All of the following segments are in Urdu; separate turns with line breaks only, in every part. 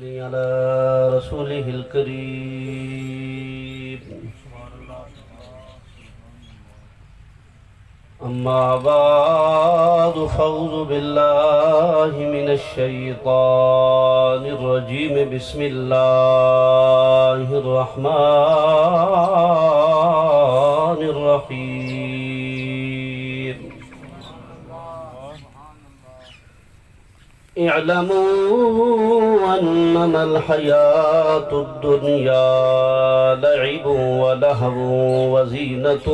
على رسوله الكريم أما بعد فأعوذ بالله من الشيطان الرجيم بسم الله الرحمن الرحيم اعلموا أنما الحياة الدنيا لعب ولهو وزينة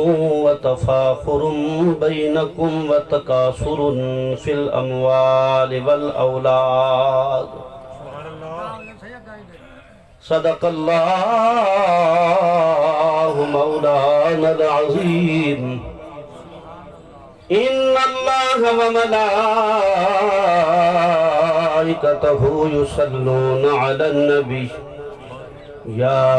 وتفاخر بينكم وتكاثر في الأموال والأولاد صدق الله مولانا العظيم إن الله وملائكته يصلون على النبي يا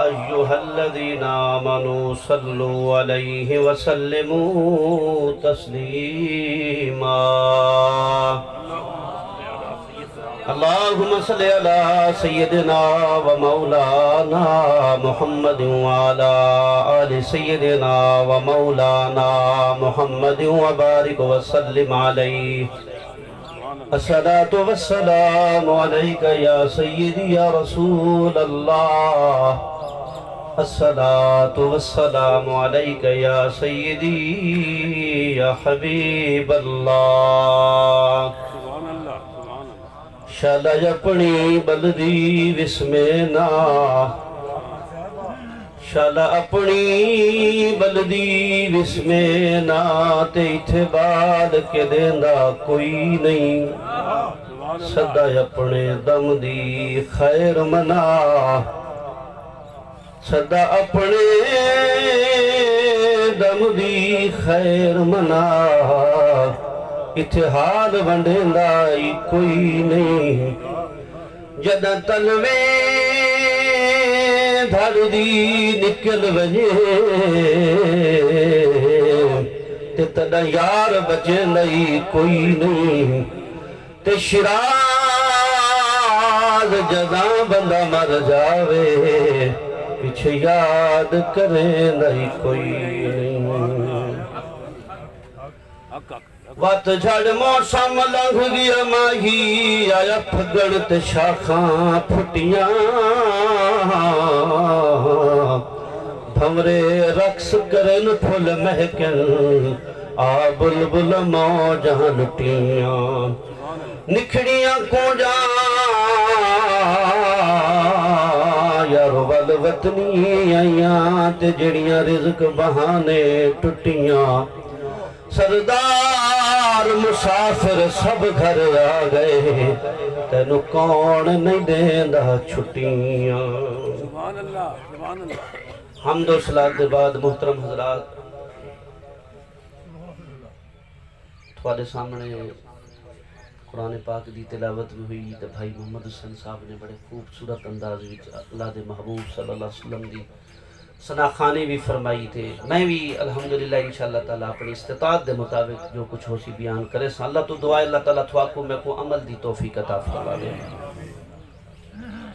أيها الذين آمنوا صلوا عليه وسلموا تسليما اللهم صل على سيدنا ومولانا محمد وعلى آل سيدنا ومولانا محمد وبارك وسلم عليه الصلاة والسلام عليك يا سيدي يا رسول الله الصلاة والسلام عليك يا سيدي يا حبيب الله شالا اپنی بلدی وسمینا شالا اپنی بلدی وسمینا تے ایتھے بال کے دیندہ کوئی نہیں صدا اپنے دم دی خیر منا صدا اپنے دم دی خیر منا اتحاد ونڈیندہ کوئی نہیں جدہ تلوے دھڑ دی نکل وجے تے تدہ یار بچے نہیں کوئی نہیں تے شراز جدہ بندہ مر جاوے پیچھے یاد کریں نہیں کوئی نہیں وقت جھڑ موسم لنگھ گیا ماہی آیا پھگڑت شاخاں پھٹیاں بھمرے رقص کرن پھل مہکن آ بلبل موجاں لٹیاں نکھڑیاں کو جا یار ول وطنی آیاں تے جڑیاں رزق بہانے ٹٹیاں سردار مسافر سب گھر آ گئے تینو کون نہیں دیندہ چھٹیاں
سبحان اللہ سبحان اللہ
حمد و صلاۃ دے بعد محترم حضرات تھوڑے سامنے قرآن پاک دی تلاوت بھی ہوئی تو بھائی محمد حسین صاحب نے بڑے خوبصورت انداز وچ اللہ دے محبوب صلی اللہ علیہ وسلم دی ثناخانی بھی فرمائی تھے میں بھی الحمدللہ انشاءاللہ تعالیٰ اپنی استطاعت دے مطابق جو کچھ ہو سی بیان کرے سا اللہ تو دعا اللہ تعالیٰ تھواکو میں کو عمل دی توفیق عطا فرما دے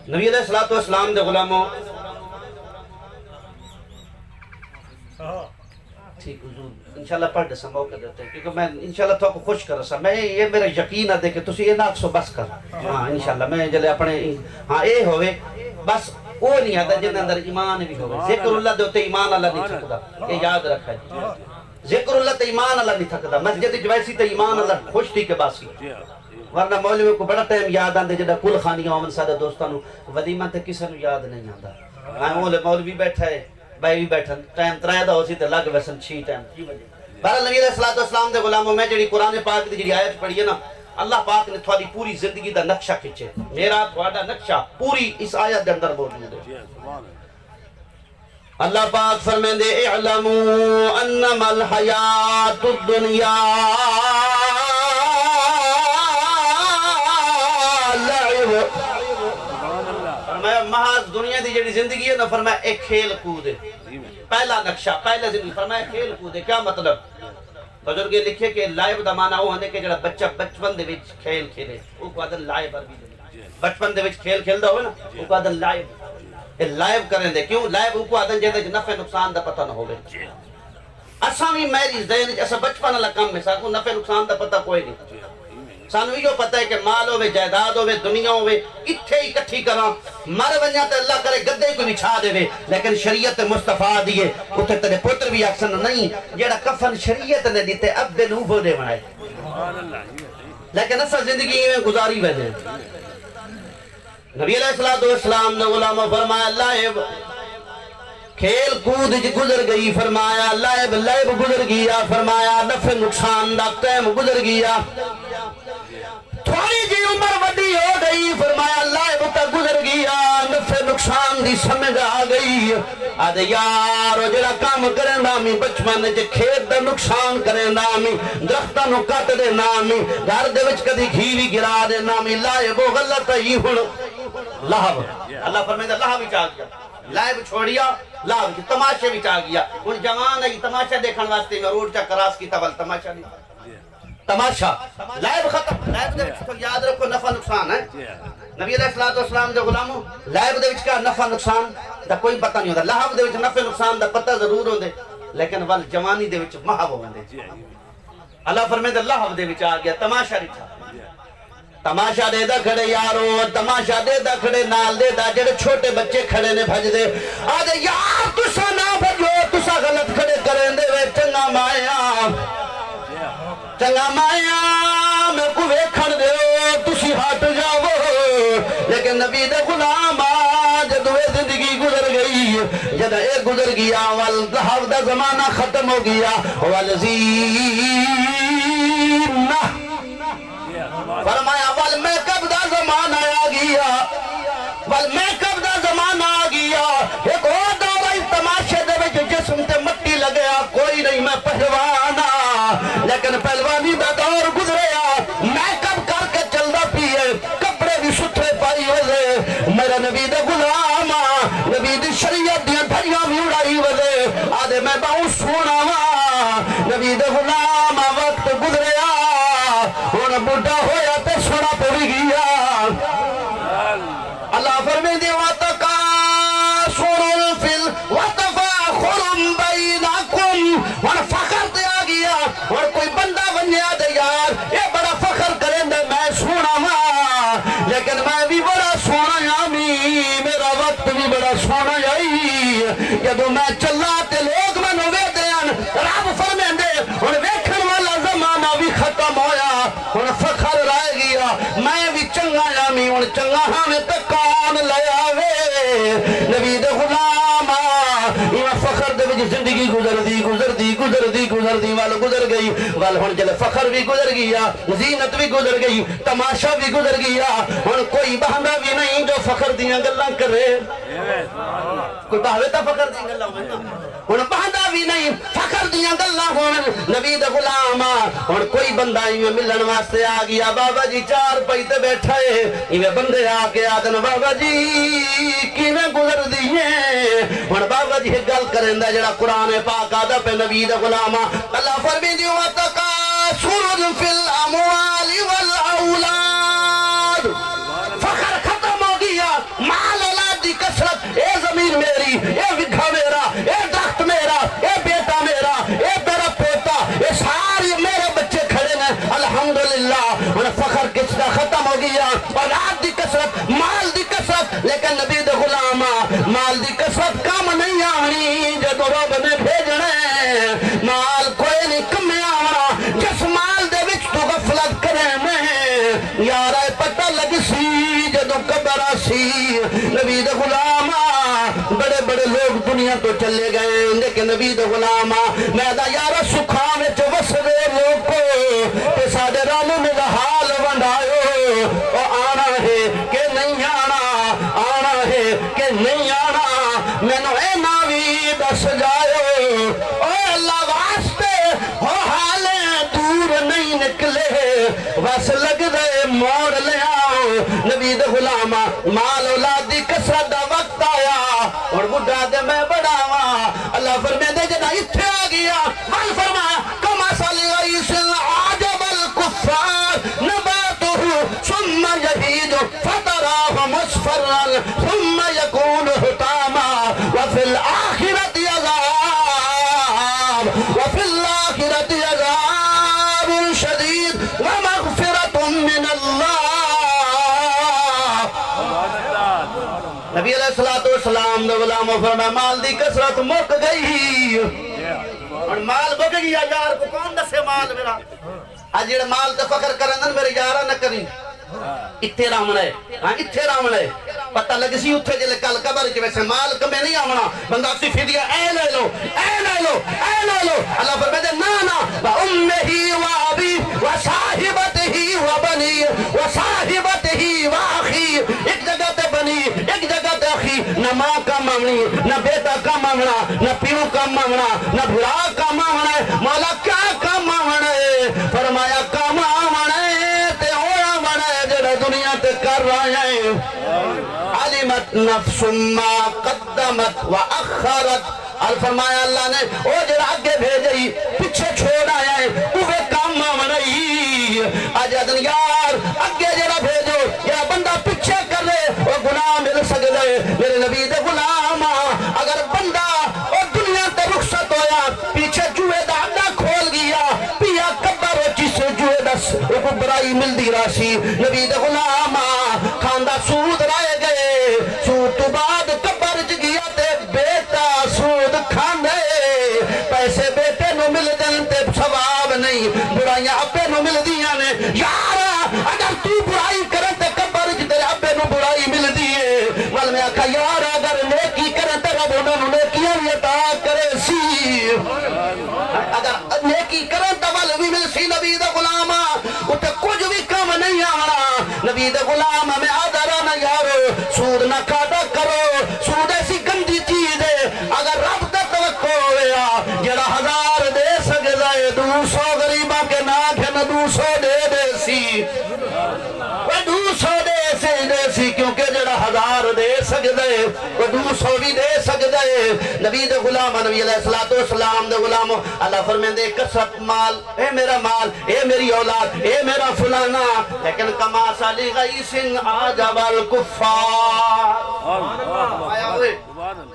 نبی علیہ السلام دے غلاموں ٹھیک حضور انشاءاللہ پڑھ دے سا موقع دیتے ہیں کیونکہ میں انشاءاللہ تو کو خوش کر رہا سا میں یہ میرا یقین ہے کہ تسی یہ ناک سو بس کر ہاں انشاءاللہ میں جلے اپنے ہاں اے ہوئے بس وہ نہیں آتا جن اندر ایمان بھی ہوئے ذکر اللہ دے ہوتے ایمان اللہ نہیں تھکدا یہ یاد رکھا ہے ذکر اللہ تے ایمان اللہ نہیں تھکدا مسجد جویسی تے ایمان اللہ خوش تھی کے باسی ورنہ مولوی کو بڑا ٹائم یاد آندے جڑا کل خانیاں ہومن سادہ دوستانو ولیمہ تے کسے نو یاد نہیں آندا مولوی بیٹھا ہے بائی بھی بیٹھن ٹائم ترائے دا ہو سی تے لگ ویسن 6 ٹائم بہرحال نبی علیہ السلام دے غلاموں میں جڑی قرآن پاک دی جڑی آیت پڑھی ہے نا اللہ پاک نے تھوڑی پوری زندگی دا نقشہ کھچے میرا تھوڑا نقشہ پوری اس آیت دے اندر موجود ہے اللہ پاک فرمائیں دے اعلموا انما الحیات الدنیا لعب فرمایا محض دنیا دی جڑی زندگی ہے نا فرمایا ایک کھیل کود ہے پہلا نقشہ پہلا زندگی فرمایا کھیل کود ہے کیا مطلب بزرگ لکھے کہ لائب دا معنی وہ ہے کہ جڑا بچہ بچپن دے وچ کھیل کھیلے او کو آدن لائب عربی دے بچپن دے وچ کھیل کھیلدا ہوئے نا او کو آدن لائب یہ لائب کریں دے کیوں لائب او کو آدن جے نفع نقصان دا پتہ نہ ہوے اساں بھی میری ذہن اسا بچپن والا کام میں ساکو نفع نقصان دا پتہ کوئی نہیں سانو یہ پتہ ہے کہ مال ہوے جائیداد ہوے دنیا ہوے کتھے اکٹھی کراں مر ونجا تے اللہ کرے گدے کو بچھا دے لیکن شریعت مصطفیٰ دیے اوتھے تیرے پتر بھی اکثر نہیں جیڑا کفن شریعت نے دیتے اب دے نوبو دے بنائے لیکن اسا زندگی میں گزاری ویندے نبی علیہ السلام نے غلاموں فرمایا لائب کھیل کود گزر گئی فرمایا لائب گزر گیا فرمایا نفع نقصان دا ٹائم گزر گیا تھوڑی جی عمر وڈی ہو گئی فرمایا لائب تا گزر گیا نفع نقصان دی سمجھ آ گئی آدھے یارو جڑا کام کریں نامی بچپن جے کھیت دا نقصان کریں نامی درختہ نو کٹ دے نامی گھر دے وچ کدی گھی گرا دے نامی لائب وہ غلط ہی ہن لہب اللہ فرمائے لہب بھی چاہ گیا لائب چھوڑیا لہب کی تماشے بھی چاہ گیا ان جوان ہے تماشا دیکھن واسطے میں روڈ چا کراس کی تول تماشا نہیں تماشا لائب ختم لائب دے وچ تو یاد رکھو نفع نقصان ہے نبی علیہ السلام دے غلاموں لائب دے وچ کا نفع نقصان دا کوئی پتہ نہیں ہوتا لہب دے وچ نفع نقصان دا پتہ ضرور ہوندے لیکن ول جوانی دے وچ محب ہوندے اللہ فرمائے لہب دے وچ آ گیا تماشا رکھا تماشا دے دا کھڑے یارو تماشا دے دا کھڑے نال دے دا جڑے چھوٹے بچے کھڑے نے بھج دے آدھے یار تسا نہ بھجو تسا غلط کھڑے کریں دے وے چنگا مایا میں کو ویکھن دے تسی ہٹ جاؤ لیکن نبی دے غلام جدو اے زندگی گزر گئی جدو اے گزر گیا والذہب دا زمانہ ختم ہو گیا فرمایا ول میں کب دا زمانہ آ گیا ول میں کب دا زمانہ آ گیا ایک اور دورہ تماشے دے وچ جسم تے مٹی لگیا کوئی نہیں میں پہلوانا لیکن پہلوانی دا دور گزریا میں کب کر کے چلدا پیے کپڑے بھی ستھرے پائی ہوئے میرا نبی دے غلام نبی دی شریعت دیاں دھڑیاں بھی اڑائی ہوئے آدھے میں بہت سونا نبی دے غلام وقت گزریا ہن بڑھا ہویا تے سونا پڑ گیا اللہ فرمائے دے وَتَقَاسُرٌ فِي وَتَفَاخُرٌ بَيْنَكُمْ ہن فخر تے آ گیا ہن کوئی بندہ بنیا دے یار یہ بڑا فخر کریں دے میں سونا ہاں لیکن میں بھی بڑا سونا آمی میرا وقت بھی بڑا سونا آئی جدو میں چلا تے لوگ میں نوے دیان رب فرمائے دے ہن ویکھن والا زمانہ بھی ختم ہویا ہن فخر رہ گیا میں بھی چنگا آمی ہن چنگا ہمیں تکان لیا وے نبی دے غلام یہ فخر دے وچ زندگی گزر دی وال گزر گئی وال ہن جلے فخر بھی گزر گیا زینت بھی گزر گئی تماشا بھی گزر گیا ہن کوئی بہانہ بھی نہیں جو فخر دیاں گلاں کرے کوئی بہاوے تا فخر دیاں گلاں ہوئے ہن بہانہ بھی نہیں فخر دیاں گلاں ہون نبی دا غلام ہن کوئی بندہ ایویں ملن واسطے آ گیا بابا جی چار پئی تے بیٹھا ہے ایویں بندے آ کے آدن بابا جی کیویں گزر دیے ہن بابا جی گل کریندا جڑا قرآن پاک آدا پہ نبی دا غلام اللہ فرمائے دی وَتَقَاسُرٌ فِي الْأَمْوَالِ وَالْأَوْلَادِ فخر ختم ہو گیا مال اولاد دی کثرت اے زمین میری اے وگھا میرا اے درخت میرا اے بیٹا میرا اے میرا پوتا اے ساری میرے بچے کھڑے ہیں الحمدللہ ہن فخر کس کا ختم ہو گیا اولاد دی کثرت مال دی کثرت لیکن نبی دے غلام مال دی کثرت کام نہیں آنی جدو رب نے بھیجنے مال کوئی نہیں کم آنا جس مال دے وچ تو غفلت کرے میں یارہ پتہ لگ سی جدو قبر سی نبی دے غلام بڑے بڑے لوگ دنیا تو چلے گئے لیکن نبی دے غلام میں دا یارہ سکھا وچ وس دے لوگ کو تے ساڈے رالو میں حال ونڈایو او آنا ہے کہ نہیں آنا ہے کہ نہیں آنا مینوں اے ناوی دس جاؤ او اللہ واسطے ہو حالیں دور نہیں نکلے بس لگ دے موڑ لے آؤ نبی دے غلام مال اولاد دی کثرت دا وقت آیا اور بڑھا دے میں بڑھاواں اللہ فرمائے دے جنا اتھے آ گیا مال فرمایا کما سالی مصفرا ثم يكون حطاما وفي الآخرة عذاب وفي الآخرة عذاب شديد ومغفرة من الله. نبی علیہ السلام نے غلاموں فرمایا مال دی کثرت مک گئی اور مال مک گیا یار کو کون دسے مال میرا آج جڑے مال تے فخر کرن میرے یارا نہ کریں اتھے رامنا ہے ہاں اتھے رامنا ہے پتہ لگ سی اتھے جلے کل قبر کے ویسے مال کمے نہیں آمنا بندہ سی فدیہ اے لے لو اے لے لو اے لے لو اللہ فرمائے دے نانا وَأُمِّهِ وَأَبِي وَصَاحِبَتِهِ وَبَنِي وَصَاحِبَتِهِ وَأَخِي. ایک جگہ تے بنی ایک جگہ تے اخی نہ ماں کا مانگنی نہ بیٹا کا مانگنا نہ پیو کا مانگنا نہ بھرا کا مانگنا ہے مولا کیا کا مانگنا ہے فرمایا کا مانگنا ہے تے ہویا مانگنا ہے جڑا دنیا تے کر رہا ہے. علمت نفس ما قدمت وأخرت. اور فرمایا اللہ نے او جڑا آگے بھیجئی پیچھے چھوڑ آیا ہے اوے کام مانگنی آجادن یار آگے جڑا بھیجو جڑا بندہ پیچھے کر لے وہ گناہ مل سکتا ہے. میرے نبی دے غلام اگر بندہ اور دنیا تے رخصت ہویا پیچھے جوئے دا اڈا کھول گیا پیا کبر و جس جوئے دس وہ برائی مل دی راشی. نبی دے غلام کھاندہ سود رائے گئے سود تو بعد کبر چ گیا تے بیٹا سود کھاندے پیسے بیٹے نو مل دن تے ثواب نہیں برائیاں ابے نو مل دیاں نے. یارا اگر تو برائی کرن تے کبر چ تیرے ابے نو برائی مل دیئے ول میں آکھا یار اگر نیکی کرن تے رب انہاں نو نیکیاں بھی عطا کرے سی اگر نیکی کرن تے ول بھی مل سی. نبی دا غلام اتے کچھ بھی کم نہیں آنا نبی دا غلام میں آدھارا نہ یارو سود نہ کھاٹا کرو سود ایسی گندی چیز ہے اگر رب تے توقع ہویا جڑا 1000 دے سکتا ہے 200 غریباں کے ناکھ نہ 200 دے دے سی وہ 200 دے سی کیونکہ جڑا 1000 دے سکتا ہے وہ 200 بھی دے سکتا ہے. نبی دے غلام نبی علیہ السلام دے غلام اللہ فرمائے دے کثرت مال اے میرا مال اے میری اولاد اے میرا فلانا لیکن کما سالی غیسن آجب الکفار. آیا ہوئے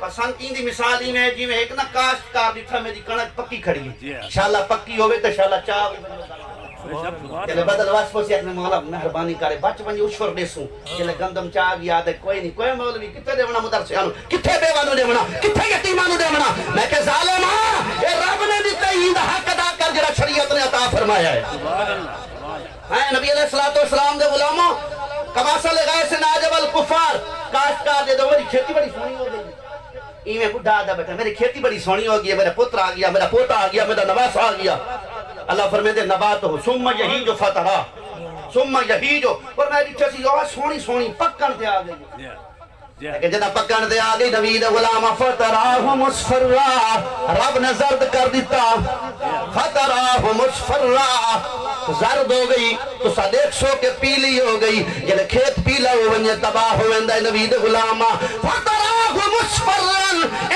پسند کی دی مثال ہی میں جی میں ایک نا کاشت کار دیتھا میری کنک پکی کھڑی ہے انشاءاللہ پکی ہوئے تو انشاءاللہ چاہ چلے بدل واس پوسی اپنے مولا مہربانی کرے بچ بنی اشور دیسوں چلے گندم چاہ گیا دے کوئی نہیں کوئی مولوی کتے دیونا مدرسیانو کتے بیوانو دیونا کتے یتیمانو دیونا میں کہ ظالمہ اے رب نے دیتا ہی دا حق ادا کر جڑا شریعت نے عطا فرمایا ہے. نبی علیہ السلام دے غلاموں کماسل غیث ناجب الکفار کاشتکار دے دو میری کھیتی بڑی سونی ہو گئی میں بڑھا آدھا بیٹھا میری کھیتی بڑی سونی ہو گئی میرا پتر آ گیا میرا پوتا آ گیا میرا نواس آ گیا. اللہ فرمائے دے نبات ہو ثم یہیجو فترہ ثم یہیجو اور میں دیکھا سی سونی سونی پکن تے آ گئی لیکن جدہ پکن تے آ گئی نبی دے غلام فتراہ مصفرہ رب نے زرد کر دیتا فتراہ مصفرہ زرد ہو گئی تو سا 100 کے پیلی ہو گئی جنہیں کھیت پیلا ہو ونجے تباہ ہو وندہ نبی دے غلام فتراہ مصفرہ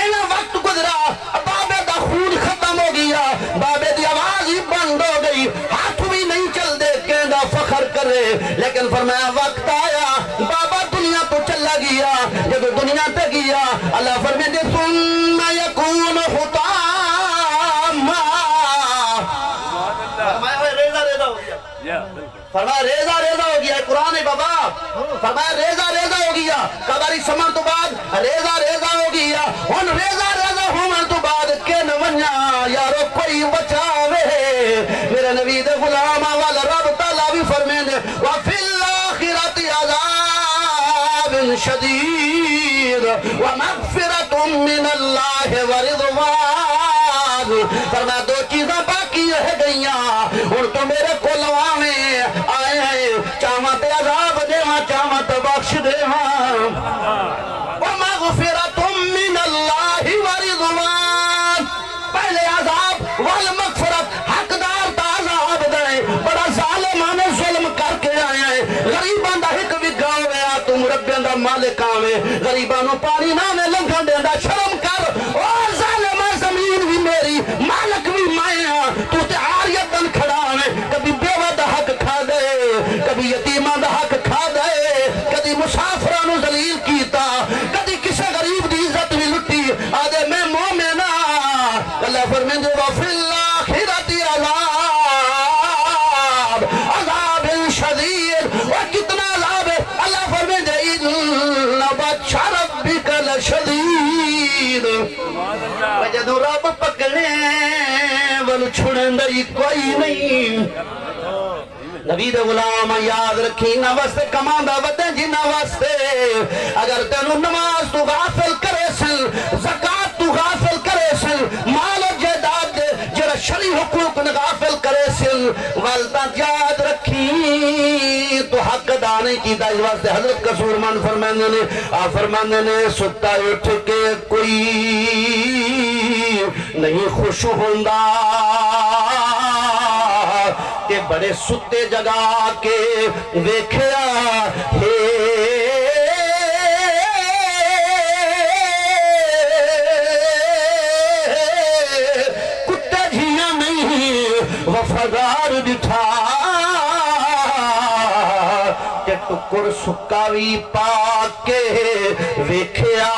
انہا وقت گزرا بابے دا خون ختم ہو گیا بابے دی آواز ہی بند ہو گئی ہاتھ بھی نہیں چل دے کہندہ فخر کرے لیکن فرمایا وقت آیا بابا دنیا تو چلا گیا جب دنیا تے گیا اللہ فرمائے دے ثم یکون حطاما فرمایا ریزہ ریزہ ہو گیا فرمایا ریزہ ریزہ ہو گیا قرآن ہے بابا فرمایا ریزہ ریزہ ہو گیا قبری سمن تو بعد ریزہ ریزہ ہو گیا ان ریزہ ریزہ ہومن تو بعد کن ونیا یارو کوئی بچاوے میرے نبی دے غلام والا رب تعالیٰ بھی فرمائے دے وَفِي الْآخِرَةِ عَذَابٌ شَدِيدٌ وَمَغْفِرَةٌ مِّنَ اللَّهِ وَرِضْوَانٌ. فرمایا دو چیزیں باقی رہ گئیاں ان تو میرے کو لواویں آئے ہیں چاہاں تے عذاب دیواں چاہاں تے بخش دیواں وَمَغْفِرَةٌ مِّنَ اللَّهِ وَرِضْوَانٌ. پہلے عذاب والمغفرت حقدار تا عذاب دے بڑا ظالمانے ظلم کر کے آئے ہیں غریبان دا حق بھی گاوے آ تم ربیان دا مالک آوے غریبانوں پانی نامے لنگھن دے دا شرم کر اور ظالمہ زمین بھی میری مالک بھی مائیں تو تے عاریتن کھڑا ہے کبھی بیوہ دا حق کھا دے کبھی یتیمہ دا حق کھا دے کبھی مسافرانو ذلیل کی دے
سبحان اللہ
جدو رب پکڑے ول چھڑن دی کوئی نہیں نبی دے غلام یاد رکھی نہ واسطے کماندا ودے جنہ واسطے اگر تینوں نماز تو غافل کرے سن زکات تو غافل کرے سن مال و جائیداد دے جڑا شرعی حقوق نے غافل کرے سن والتا یاد رکھی تو حق ادا نہیں کیتا اس واسطے حضرت قصورمن فرماندے نے ستا اٹھ کے کوئی نہیں خوش ہوندا کہ بڑے ستے جگا کے ویکھیا ہے کتے جھیاں نہیں وفادار ڈٹھا کہ ٹکر سکا بھی پا کے ویکھیا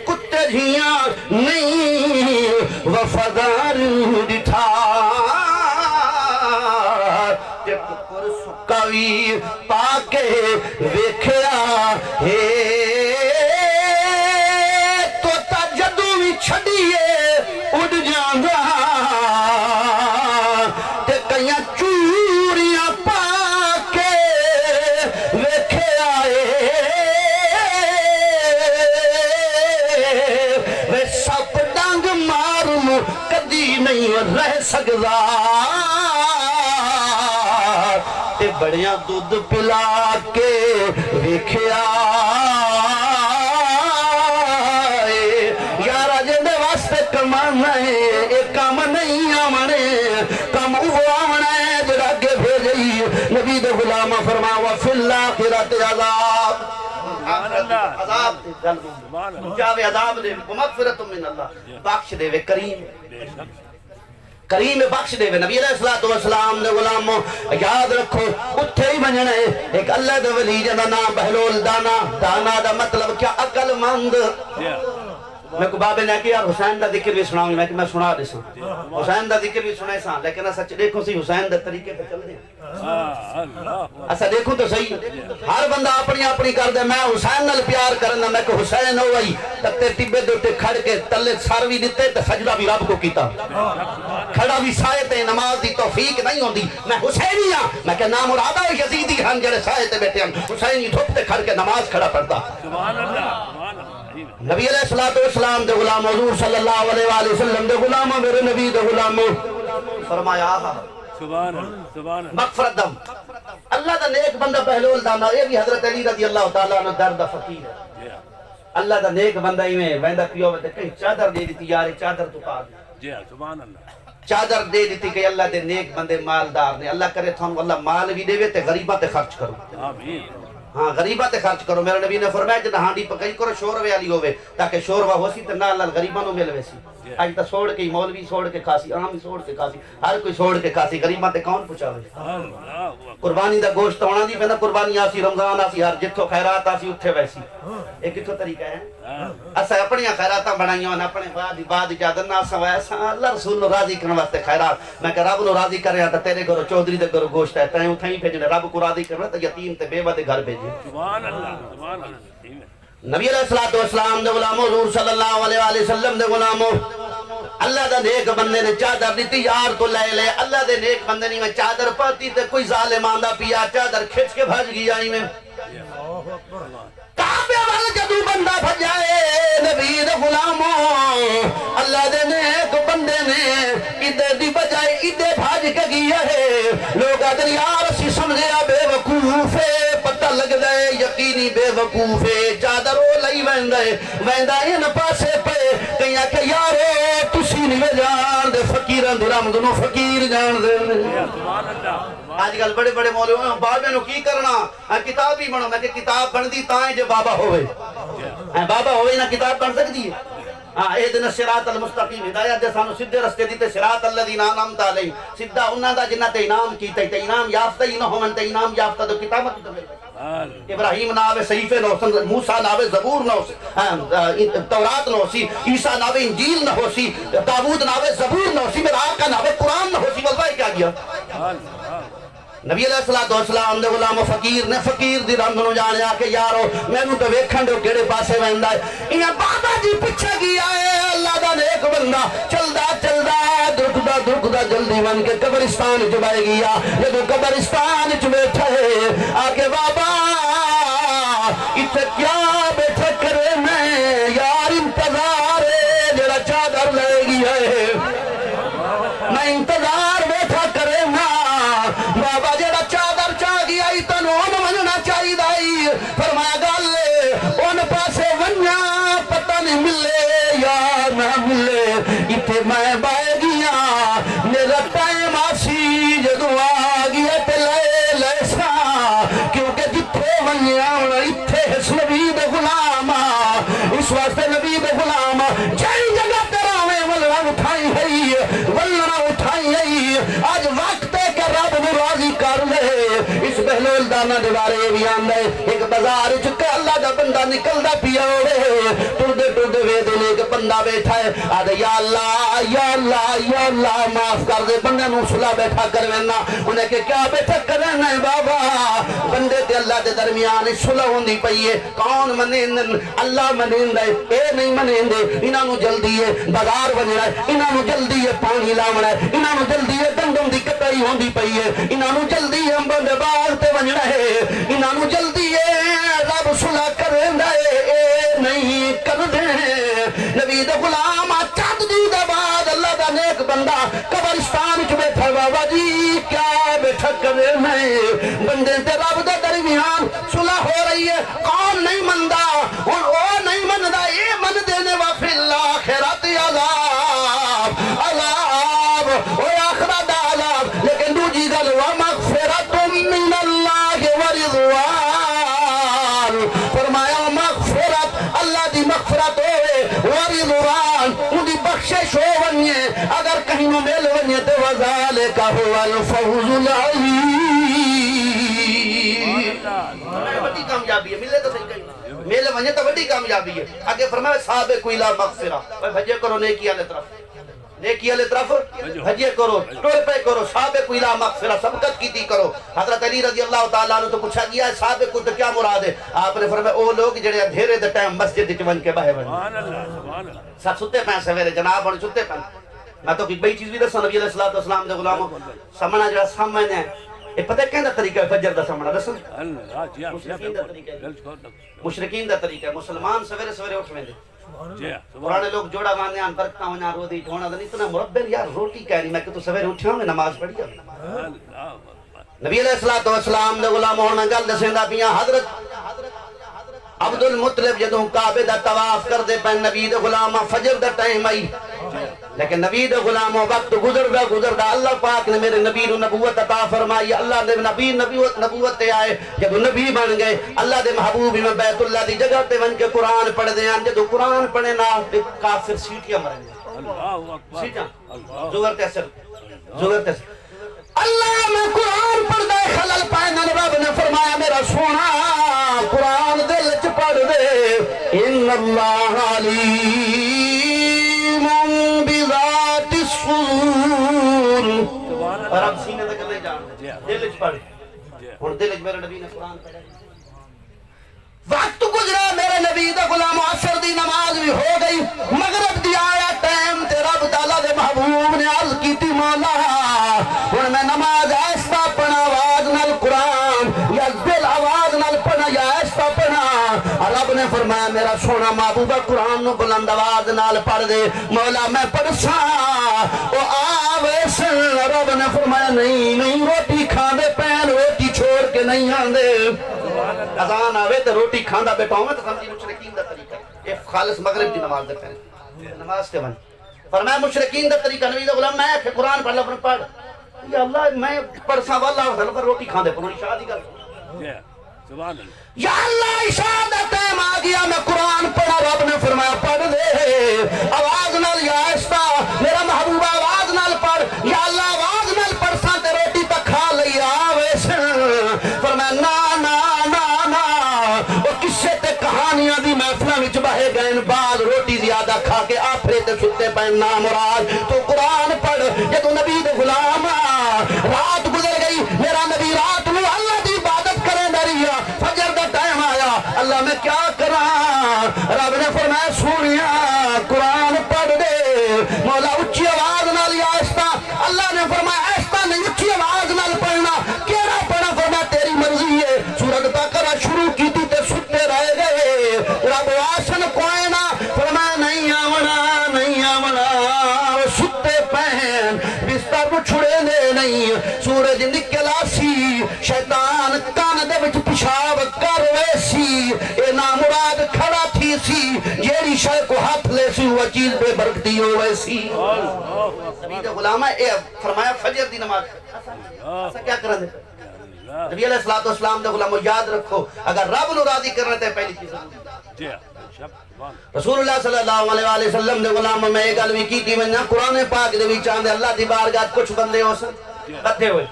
کتے جھیاں نہیں وفادار ڈٹھا کہ ٹکر سکا بھی پا کے ویکھیا ہے توتا جدوں بھی چھڈیے اڑ جاندا تے کئیاں چوریاں پا کے ویکھیا وے سپ ڈنگ مارن کدی نہیں رہ سکدا تے بڑیاں دودھ پلا کے ویکھیا یارا جندے واسطے کمانا ہے اے کام نہیں آمنے کم وہ آمنا ہے جڑا کے بھیجئی نبی دے غلام فرماوا فی الآخرت عذاب عذاب جاوے عذاب دے مغفرت من اللہ بخش دے وے کریم کریم بخش دے وے نبی علیہ السلام نے غلام یاد رکھو اتھے ہی بننا ہے ایک اللہ دے ولی جنہ نام بہلول دانا دانا دا مطلب کیا عقل مند میں کو بابے نے کہا حسین دا ذکر بھی سناؤں گی میں سنا دے سا حسین دا ذکر بھی سنائے سا لیکن سچ دیکھو سی حسین دا طریقے پہ چل دیں ایسا دیکھو تو صحیح ہر بندہ اپنی اپنی کر دے میں حسین نال پیار کرنا میں کہ حسین ہوئی تکتے ٹبے دوٹے کھڑ کے تلے سار بھی دیتے تو سجدہ بھی رب کو کیتا کھڑا بھی سائے تے نماز دی توفیق نہیں ہوندی میں حسینی ہاں میں کہ نام مرادہ یزیدی ہن جڑے سائے تے بیٹھے ہن حسینی ٹھوکتے کھڑ کے نماز کھڑا پڑتا
سبحان اللہ
نبی علیہ السلام دے غلام حضور صلی اللہ علیہ وآلہ وسلم دے غلام میرے نبی دے غلام فرمایا
سبحان اللہ
مغفرت دم اللہ دا نیک بندہ بہلول دانا یہ بھی حضرت علی رضی اللہ تعالیٰ عنہ درد فقیر ہے اللہ دا نیک بندہ ہی میں ویندہ پیو میں کہیں چادر دے دیتی یارے چادر تو پا دے
سبحان اللہ
چادر دے دیتی کہ اللہ دے نیک بندے مالدار نے اللہ کرے تھا اللہ مال بھی دے وے تے غریبہ تے خرچ کرو
آمین
ہاں غریبہ تے خرچ کرو میرے نبی نے فرمایا جنہ ہانڈی پکائی کرو شوروے علی ہوئے تاکہ شوروا ہو سی تے نہ اللہ غریبہ نو مل ویسی آج تا سوڑ کے مولوی سوڑ کے کھاسی عام ہی سوڑ کے کھاسی ہر کوئی سوڑ کے کھاسی غریبہ تے کون پچھاوے قربانی دا گوشت ہونا دی پہنا قربانی آسی رمضان آسی ہر جتھو خیرات آسی اتھے ویسی ایک کتھو طریقہ ہے اسا اپنی خیراتاں بنائیوں اپنے بعد اجازت نہ سوا ایسا اللہ رسول نو راضی کرنے واسطے خیرات میں کہ رب نو راضی کر رہا تھا تیرے گھرو چودھری دے گھرو گوشت ہے تائیں اتھائیں بھیجنے رب کو راضی کرنا تو یتیم تے بیوہ دے گھر بھیجے
سبحان اللہ
نبی علیہ السلام دے غلام حضور صلی اللہ علیہ وآلہ وسلم دے غلام اللہ دے نیک بندے نے چادر دیتی یار تو لے لے اللہ دے نیک بندے نے میں چادر پاتی تے کوئی ظالم آندہ پیا چادر کھچ کے بھج گیا ہی میں کعبے وال جدو بندہ بھجائے نبی دے غلاموں اللہ دے نیک بندے نے ادھے دی بجائے ادھے بھاج کے گیا ہے لوگ ادھر یار اسی سمجھے بے وقوف پتہ لگ دے یقینی بے وقوف چادر وہ لئی ویندہ ان پاسے پہ کہیں کہ یارو تسی نہیں جان دے فقیران دے رام دنوں فقیر جان دے آج کل بڑے بڑے مولوی بابے نو کی کرنا کتاب ہی بنو میں کہ کتاب بن دی تائیں جو بابا ہوئے بابا ہوئے نہ کتاب بن سکتی ہے اہدنا الصراط المستقیم ہدایت دے سانو سیدھے رستے دیتے صراط الذین انعمت علیہم سیدھا انہاں دا جنہاں تے انعام کیتا تے انعام یافتہ ہی نہ ہوون تے انعام یافتہ تو قیامت تے ملے ابراہیم ناوے صحیفے نو موسیٰ ناوے زبور نو تورات نو سی عیسیٰ ناوے انجیل نہ ہو سی داود ناوے زبور نو سی میرا آقا ناوے قرآن نہ ہو سی واللہ کیا گیا نبی علیہ الصلوۃ والسلام دے غلام فقیر نے فقیر دی رنگ نو جانیا کہ یارو مینوں تے ویکھن دے کیڑے پاسے ویندا ہے انہاں بابا جی پیچھے گیا ہے اللہ دا نیک بندہ چلدا چلدا درکدا جلدی بن کے قبرستان وچ بہ گیا جدوں قبرستان وچ بیٹھا ہے آ کے بابا ایتھے کیا بیٹھا کرے میں یار انتظار ہے جڑا چادر لے گیا ہے میں انتظار بیٹھا کرے بابا جڑا چادر چاہ گیا تنوں مننا چاہیے فرمایا گل ان پاسے ونیا پتہ نہیں ملے یا نہ ملے ایتھے میں بہ گیا میرا ٹائم آسی جدوں آ گیا تے لے سا کیونکہ جتھے ونیا ایتھے نبی دے غلام اس واسطے نبی دے غلام جئی جگہ تیرا میں ولنا اٹھائی ہے آج وقت ہے کہ رب راضی کر لے اس بہلول دانا دے بارے بھی آندا ہے ایک بازار وچ اللہ دا بندہ نکلدا پیا ہوے ٹردے وے دے ایک بندہ بیٹھا ہے آدھے یا اللہ معاف کر دے بندے نوں صلح بیٹھا کر وینا انہیں کہ کیا بیٹھا کرنا ہے بابا بندے تے اللہ دے درمیان صلح ہوندی پئی ہے کون منین اللہ منیندا ہے اے نہیں منیندے انہاں نوں جلدی ہے بازار ونجنا ہے انہاں نوں جلدی ہے پانی لاونا ہے انہاں نوں جلدی ہے گندم دی کٹائی ہوندی پئی ہے انہاں نوں جلدی ہے امباں دے باغ تے ونجنا ہے انہاں نوں جلدی ہے رب صلح کریندا ہے اے نہیں کردے نبی دے غلام چند دی دے بعد اللہ دا نیک بندہ قبرستان وچ بیٹھا بابا جی کیا بیٹھا کرے میں بندے تے رب دے درمیان صلح ہو رہی ہے کون نہیں مندا ہن او نہیں مندا اے من دینے وا فی الاخرۃ عذاب او آخرت عذاب لیکن دوجی گل ومغفرۃ من اللہ ورضوان فرمایا مغفرت اللہ دی مغفرت ہوئے ورضوان ان دی بخشش ہو ونیے اگر کہیں نو مل ونیے تو وذالک هو الفوز العظیم بڑی کامیابی ہے ملے تو صحیح کہیں میلے ونجے تو بڑی کامیابی ہے آگے فرمایا سابقوا الی مغفرہ بھجے کرو نیکی والے طرف بھجے کرو ٹر پہ کرو سابقوا الی مغفرہ سبقت کیتی کرو حضرت علی رضی اللہ تعالیٰ عنہ تو پوچھا گیا ہے سابقوا تو کیا مراد ہے آپ نے فرمایا او لوگ جڑے اندھیرے دے ٹائم مسجد وچ ون کے باہر
سبحان اللہ
سب ستے پے سویرے جناب ہن ستے پے میں تو کوئی بئی چیز بھی دساں نبی علیہ الصلوۃ والسلام دے غلاموں سمنا جڑا سامنے ہے یہ پتہ کہندا طریقہ ہے فجر دا سمنا دساں مشرکین دا طریقہ ہے مسلمان سویرے سویرے اٹھ ویندے پرانے لوگ جوڑا باندھے ہیں برکتاں ہونا رو دی ٹھونا دن اتنا مربن یار روٹی کہنی میں کہ تو سویرے اٹھیا ہوں نماز پڑھی نبی علیہ الصلوۃ والسلام دے غلام ہونا گل دسیندا پیاں حضرت عبد المطلب جدوں کعبے دا طواف کردے پے نبی دے غلام فجر دا ٹائم آئی لیکن نبی دے غلام وقت گزردا اللہ پاک نے میرے نبی نو نبوت عطا فرمائی اللہ دے نبی نبوت تے آئے جدوں نبی بن گئے اللہ دے محبوب میں بیت اللہ دی جگہ تے ون کے قرآن پڑھ دے ہیں جدوں قرآن پڑھے نا کافر سیٹیاں مرن گے
اللہ اکبر
سیٹاں زور تے اثر اللہ میں قرآن پڑھ دے خلل پائنا رب نے فرمایا میرا سونا قرآن دل چ پڑھ دے ان اللہ علیم بذات الصدور اور اب سینے تک نہیں جان دل چ پڑھ اور دل چ میرے نبی نے قرآن پڑھا وقت گزرا میرے نبی دا غلام عصر دی نماز بھی ہو گئی مغرب دی آیا ٹائم تے رب تعالیٰ دے محبوب نے عرض کی تھی مولا ہن میں نماز ایسا پڑھا آواز نال قرآن یا دل آواز نال پڑھا یا ایسا پڑھا رب نے فرمایا میرا سونا محبوبہ قرآن نو بلند آواز نال پڑھ دے مولا میں پڑھسا او آویس رب نے فرمایا نہیں روٹی کھاندے پین روٹی چھوڑ کے نہیں آندے اذان آوے تو روٹی کھاندا بیٹھا ہوں تو سمجھی مشرکین دا طریقہ ہے یہ خالص مغرب دی نماز دے پہلے نماز کے بن فرمایا مشرکین دا طریقہ نبی دا غلام میں کہ قرآن پڑھ لو پڑھ یا اللہ میں پرساں واللہ وسلم پر روٹی کھاندے پر عشاء دی گل
سبحان اللہ
یا اللہ عشاء دا ٹائم آ گیا میں قرآن پڑھا رب نے فرمایا پڑھ دے آواز نال یا ایسا میرا محبوب آواز نال پڑھ یا اللہ آواز نال پرساں تے روٹی تا کھا لئی آوے فرمایا نا کہانیاں دی محفلاں وچ بہے گئے بعد روٹی زیادہ کھا کے آفرے تے ستے پے نا مراد تو قرآن پڑھ جدوں نبی دے غلام رات گزر گئی میرا نبی وچ نکلا سی شیطان کان دے وچ پیشاب کر ویسی اے نامراد کھڑا تھی سی جیڑی شے کو ہاتھ لے سی وہ چیز بے برکتی ہو ویسی نبی دے غلام اے فرمایا فجر دی نماز ایسا کیا کرن دے نبی علیہ السلام دے غلامو یاد رکھو اگر رب نو راضی کرنا تے پہلی چیز
جی سبحان
رسول اللہ صلی اللہ علیہ وآلہ وسلم دے غلام میں ایک گل بھی کیتی میں قرآن پاک دے وچ آندے اللہ دی بارگاہ کچھ بندے ہو سن بدھے ہوئے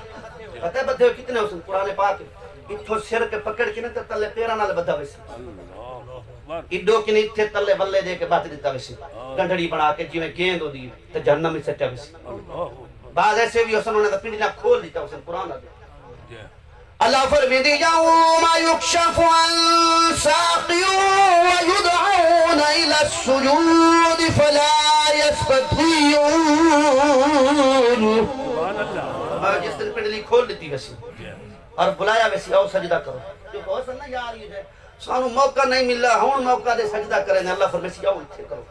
پتہ ہے بدھے ہوئے کتنے ہو سن قرآن پاک اتھو سر کے پکڑ کے تے تلے پیراں نال بدھا ویسی اڈو کی نہیں تھے تلے بلے دے کے بات دیتا ویسی گنڈڑی بنا کے جویں گیند ہو دی تے جہنم میں سٹا ویسی بعض ایسے بھی ہو سن انہوں نے پنڈیاں کھول دیتا ہو سن قرآن دے اللہ فرمیدی یوم یکشف عن ساق ویدعون الى السجود فلا يستطيعون جس دن پنڈلی کھول دیتی ویسی اور بلایا ویسی آؤ سجدہ کرو کیونکہ ہو سن نا یار یہ سانو موقع نہیں ملا ہون موقع دے سجدہ کریں اللہ فرمیسی آؤ اتھے کرو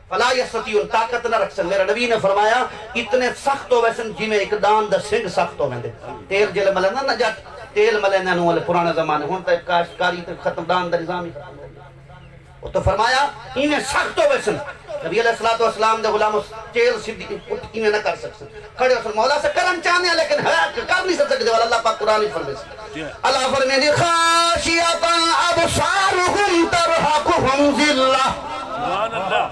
فلا یستطیعون طاقت نہ رکھ سن میرے نبی نے فرمایا اتنے سخت ہو ویسن جی میں ایک دان دا سنگ سخت ہو ویندے تیل جلے ملینا نہ جات تیل ملینا نو والے پرانے زمانے ہون تا کاشتکاری تے ختم دان دا نظام ہی وہ تو فرمایا انہیں سخت ہو ویسن نبی علیہ السلام دے غلام تیل سیدھی انہیں نہ کر سکتے کھڑے وسن مولا سے کرم چاہنے ہیں لیکن کر نہیں سکتے والا اللہ پاک قرآن ہی فرمیسی اللہ فرمیدی خاشیتا ابصارهم ترحقهم ذلہ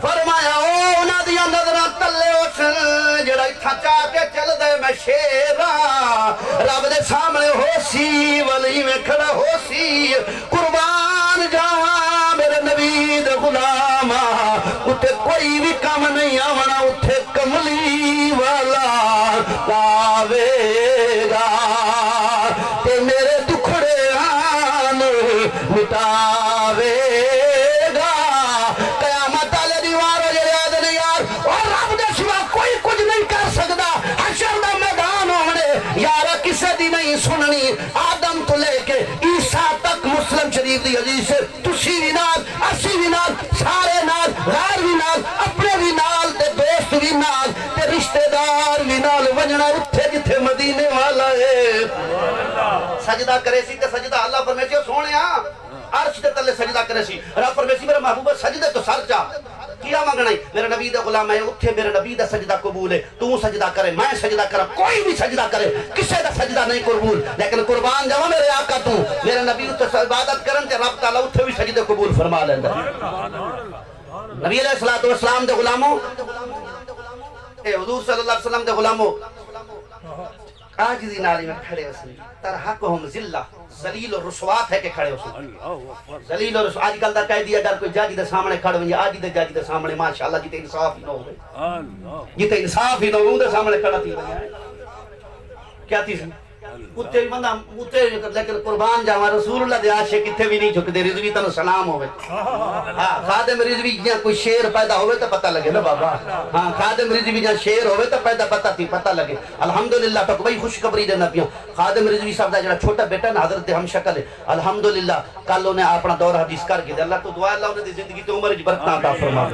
فرمایا او نا دیا نظرہ تلے اسن جڑا اتھا چاہ کے چل دے میں شیرہ رب دے سامنے ہو سی ولی میں کھڑا ہو سی قربان جاواں میرے نبی دے غلام اتھے کوئی بھی کام نہیں آونا اتھے کملی والا پاوے گا تے میرے دکھڑے آن مٹاوے سننی آدم تو لے کے عیسیٰ تک مسلم شریف دی حدیث سے تسی بھی نال اسی بھی نال سارے نال غیر بھی نال اپنے بھی نال تے دوست بھی نال تے رشتہ دار بھی نال وجنا اتھے جتھے مدینے والا ہے سجدہ کرے سی تے سجدہ اللہ فرمیسی سونے عرش تے تلے سجدہ کرے سی رب فرمیسی میرا محبوب سجدے تو سر جا کیا مانگنا ہے میرے نبی دا غلام ہے اتھے میرے نبی دا سجدہ قبول ہے تو سجدہ کرے میں سجدہ کرے کوئی بھی سجدہ کرے کسے دا سجدہ نہیں قبول لیکن قربان جاؤ میرے آقا تو میرے نبی اتھے عبادت کرن تے رب تعالیٰ اتھے بھی سجدہ قبول فرما لیندہ نبی علیہ السلام دے غلاموں اے حضور صلی اللہ علیہ وسلم دے غلاموں آج دی نالی میں کھڑے وسن ترحقهم ذلہ ذلیل و رسوات ہے کہ کھڑے وسن ذلیل و رسوات آج کل دا کہہ دیا اگر کوئی جاجی دے سامنے کھڑ ونجے آج دے جاجی دے سامنے ماشاءاللہ جیتے انصاف ہی نہ ہوئے جیتے انصاف ہی نہ ہوئے دے سامنے کھڑا تھی کیا تھی اتھے بھی بندہ اتھے لیکن قربان جاواں رسول اللہ دے عاشق کتھے بھی نہیں جھکدے رضوی تنو سلام ہوئے خادم رضوی جہاں کوئی شیر پیدا ہوئے تو پتہ لگے نا بابا ہاں خادم رضوی جہاں شیر ہوئے تو پیدا پتہ لگے الحمدللہ تک بھئی خوشخبری دینا پیوں خادم رضوی صاحب دا جڑا چھوٹا بیٹا نا حضرت ہم شکل ہے الحمدللہ کل انہیں اپنا دور حدیث کر کے دے اللہ تو دعا اللہ انہیں دی زندگی تے عمر برکت عطا فرما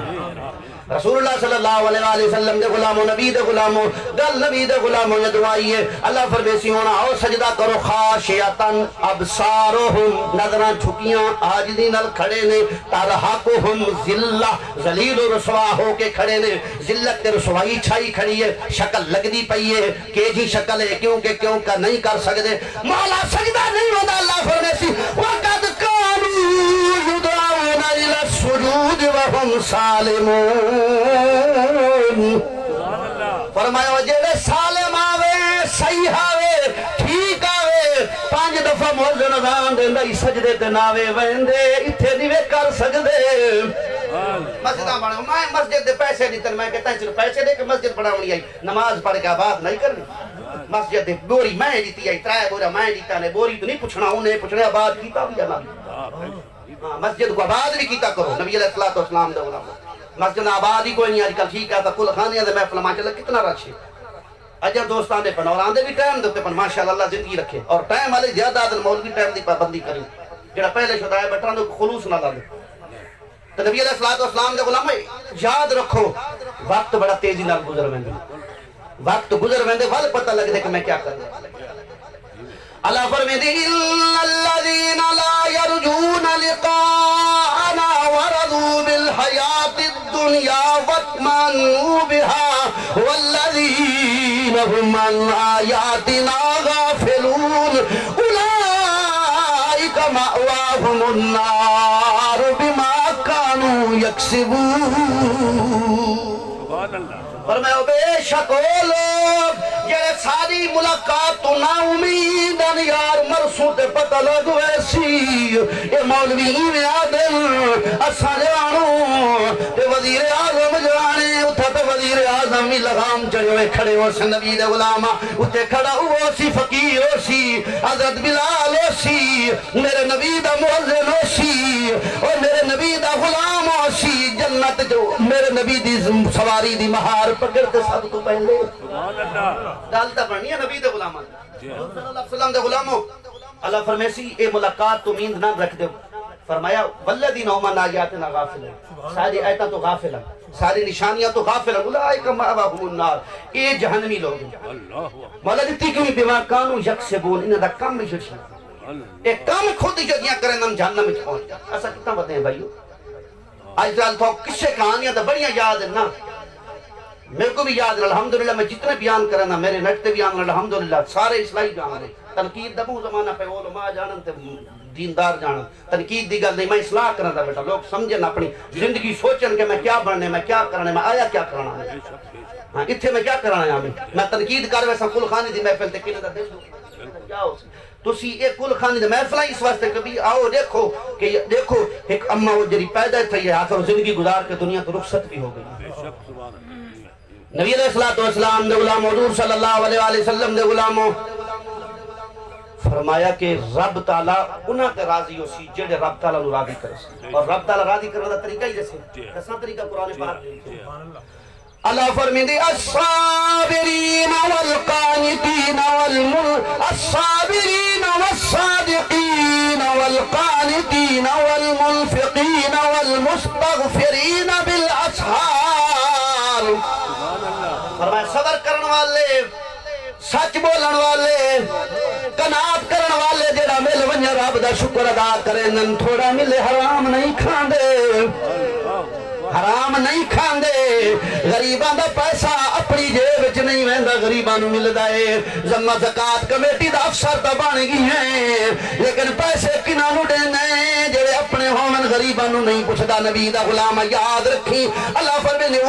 رسول اللہ صلی اللہ علیہ وسلم دے غلاموں نبی دے غلاموں گل نبی دے غلاموں یہ دعائی ہے اللہ فرمیسی ہونا آؤ سجدہ کرو خاشیتاً ابصارهم نظران جھکیاں آجدی نل کھڑے نے ترحقهم ذلہ ذلیل و رسوا ہو کے کھڑے نے ذلت تے رسوائی چھائی کھڑی ہے شکل لگ دی پئی ہے کیجی شکل ہے کیوں کا نہیں کر سکتے مولا سجدہ نہیں ہوتا اللہ فرمیسی وَقَدْ كَانُوا يُدْعَوْنَ إِلَى السُّجُودِ وَهُمْ سَالِمُونَ فرمایا جیڑے سالم آوے صحیح آوے ٹھیک آوے 5 دفعہ موزن اذان دے نہیں سجدے تے ناوے ویندے اتھے نہیں وے کر سکدے مسجدہ بڑھو میں مسجد دے پیسے دیتن میں کہتا ہے صرف پیسے دے کہ مسجد بڑھاونی آئی نماز پڑھ کے آباد نہیں کرنی مسجد دے بوری میں دیتی آئی ترائے بورا میں دیتا نے بوری تو نہیں پوچھنا انہیں پوچھنے آباد کیتا بھی جانا مسجد کو آباد بھی کیتا کرو نبی علیہ السلام دے علامہ مسجد آباد ہی کوئی نہیں آج کل ٹھیک ہے کل خانے دے محفل ماشاءاللہ کتنا رش ہے اجر دوستان دے پن اور آندے بھی ٹائم دیتے پن ماشاءاللہ اللہ زندگی رکھے اور ٹائم والے زیادہ آدھر مولوی ٹائم دی پابندی کریں جڑا پہلے شدہ ہے بٹران دے خلوص نہ لاندے تو نبی علیہ السلام دے غلام یاد رکھو وقت بڑا تیزی نال گزر میں وقت گزر ویندے ول پتہ لگ دے کہ میں کیا کرنا اللہ فرمیندے الا الذين لا يرجون لقاءنا ورضوا بالحياة الدنيا واطمأنوا بها والذين هم عن آياتنا غافلون أولئك مأواهم النار بما كانوا يكسبون
سبحان اللہ
فرمایا بے شک وہ لوگ جڑے ساری ملاقات تو نا امید ہیں یار مرسوں تے پتہ لگ ویسی اے مولوی میں آدم اساں جانو تے وزیر اعظم جانے اتھا تے وزیر اعظم ہی لگام چڑھے ہوئے کھڑے ہو سے نبی دے غلام اتھے کھڑا ہو سی فقیر ہو سی حضرت بلال ہو سی میرے نبی دا مؤذن ہو سی اور میرے نبی دا غلام ہو سی جنت جو میرے نبی دی سواری دی مہار پکڑتے سب تو پہلے
سبحان اللہ
ڈالتا بڑھنی ہے نبی دے غلامان صلی اللہ علیہ وسلم دے غلاموں اللہ فرمیسی اے ملاقات تو میند نہ رکھ دے فرمایا والذین هم عن آیاتنا غافلون ساری آیتاں تو غافل ہیں ساری نشانیاں تو غافل ہیں اولئک مأواہم النار اے جہنمی لوگ ہیں
اللہ
مولا دیتی کیوں بما کانوا یکسبون انہاں دا کم ہی چھڑ اے کام خود ہی جگیاں کریں ہم جہنم میں پہنچ جائیں ایسا کتنا بتے ہیں بھائیو آج دال تو کسے کہانیاں دا بڑیاں یاد ہیں نا میرے کو بھی یاد ہے الحمدللہ میں جتنے بیان کرنا میرے نیٹ تے بیان الحمدللہ سارے اصلاحی جان رہے تنقید دبو زمانہ پہ علماء جانن تے دیندار جانن تنقید دی گل نہیں میں اصلاح کرنا تھا بیٹا لوگ سمجھن اپنی زندگی سوچن کہ میں کیا بننے میں کیا کرنے میں آیا کیا کرنا ہے ہاں اتھے میں کیا کرنا ہے میں تنقید کر ویسا کل خانی دی محفل تے کنے دا دل دو کیا ہو سی تسی ایک کل خانی دی محفل اس واسطے کبھی آؤ دیکھو کہ دیکھو ایک اماں وہ جری پیدا تھی ہے آخر زندگی گزار کے دنیا تو رخصت بھی ہو گئی
بے شک سبحان اللہ
نبی علیہ السلام دے غلام حضور صلی اللہ علیہ وآلہ وسلم دے غلاموں فرمایا کہ رب تعالیٰ انہاں کے راضی ہو سی جڑے رب تعالیٰ نو راضی کرے سی اور رب تعالیٰ راضی کرنے دا طریقہ ہی جیسے کسنا طریقہ قرآن پاک اللہ فرمیندے الصابرین والقانتین الصابرین والصادقین والقانتین والمنفقین والمستغفرین بالاسحار فرمایا صبر کرن والے سچ بولن والے قناعت کرن والے جڑا مل ونجے رب دا شکر ادا کرن تھوڑا ملے حرام نہیں کھاندے حرام نہیں کھاندے غریباں دا پیسہ اپنی جیب وچ نہیں ویندا غریباں نو ملدا ہے ذمہ زکات کمیٹی دا افسر تا بن گئی ہیں لیکن پیسے کناں نو دینے جڑے اپنے ہون غریباں نو نہیں پوچھدا نبی دا غلام یاد رکھی اللہ فرمائے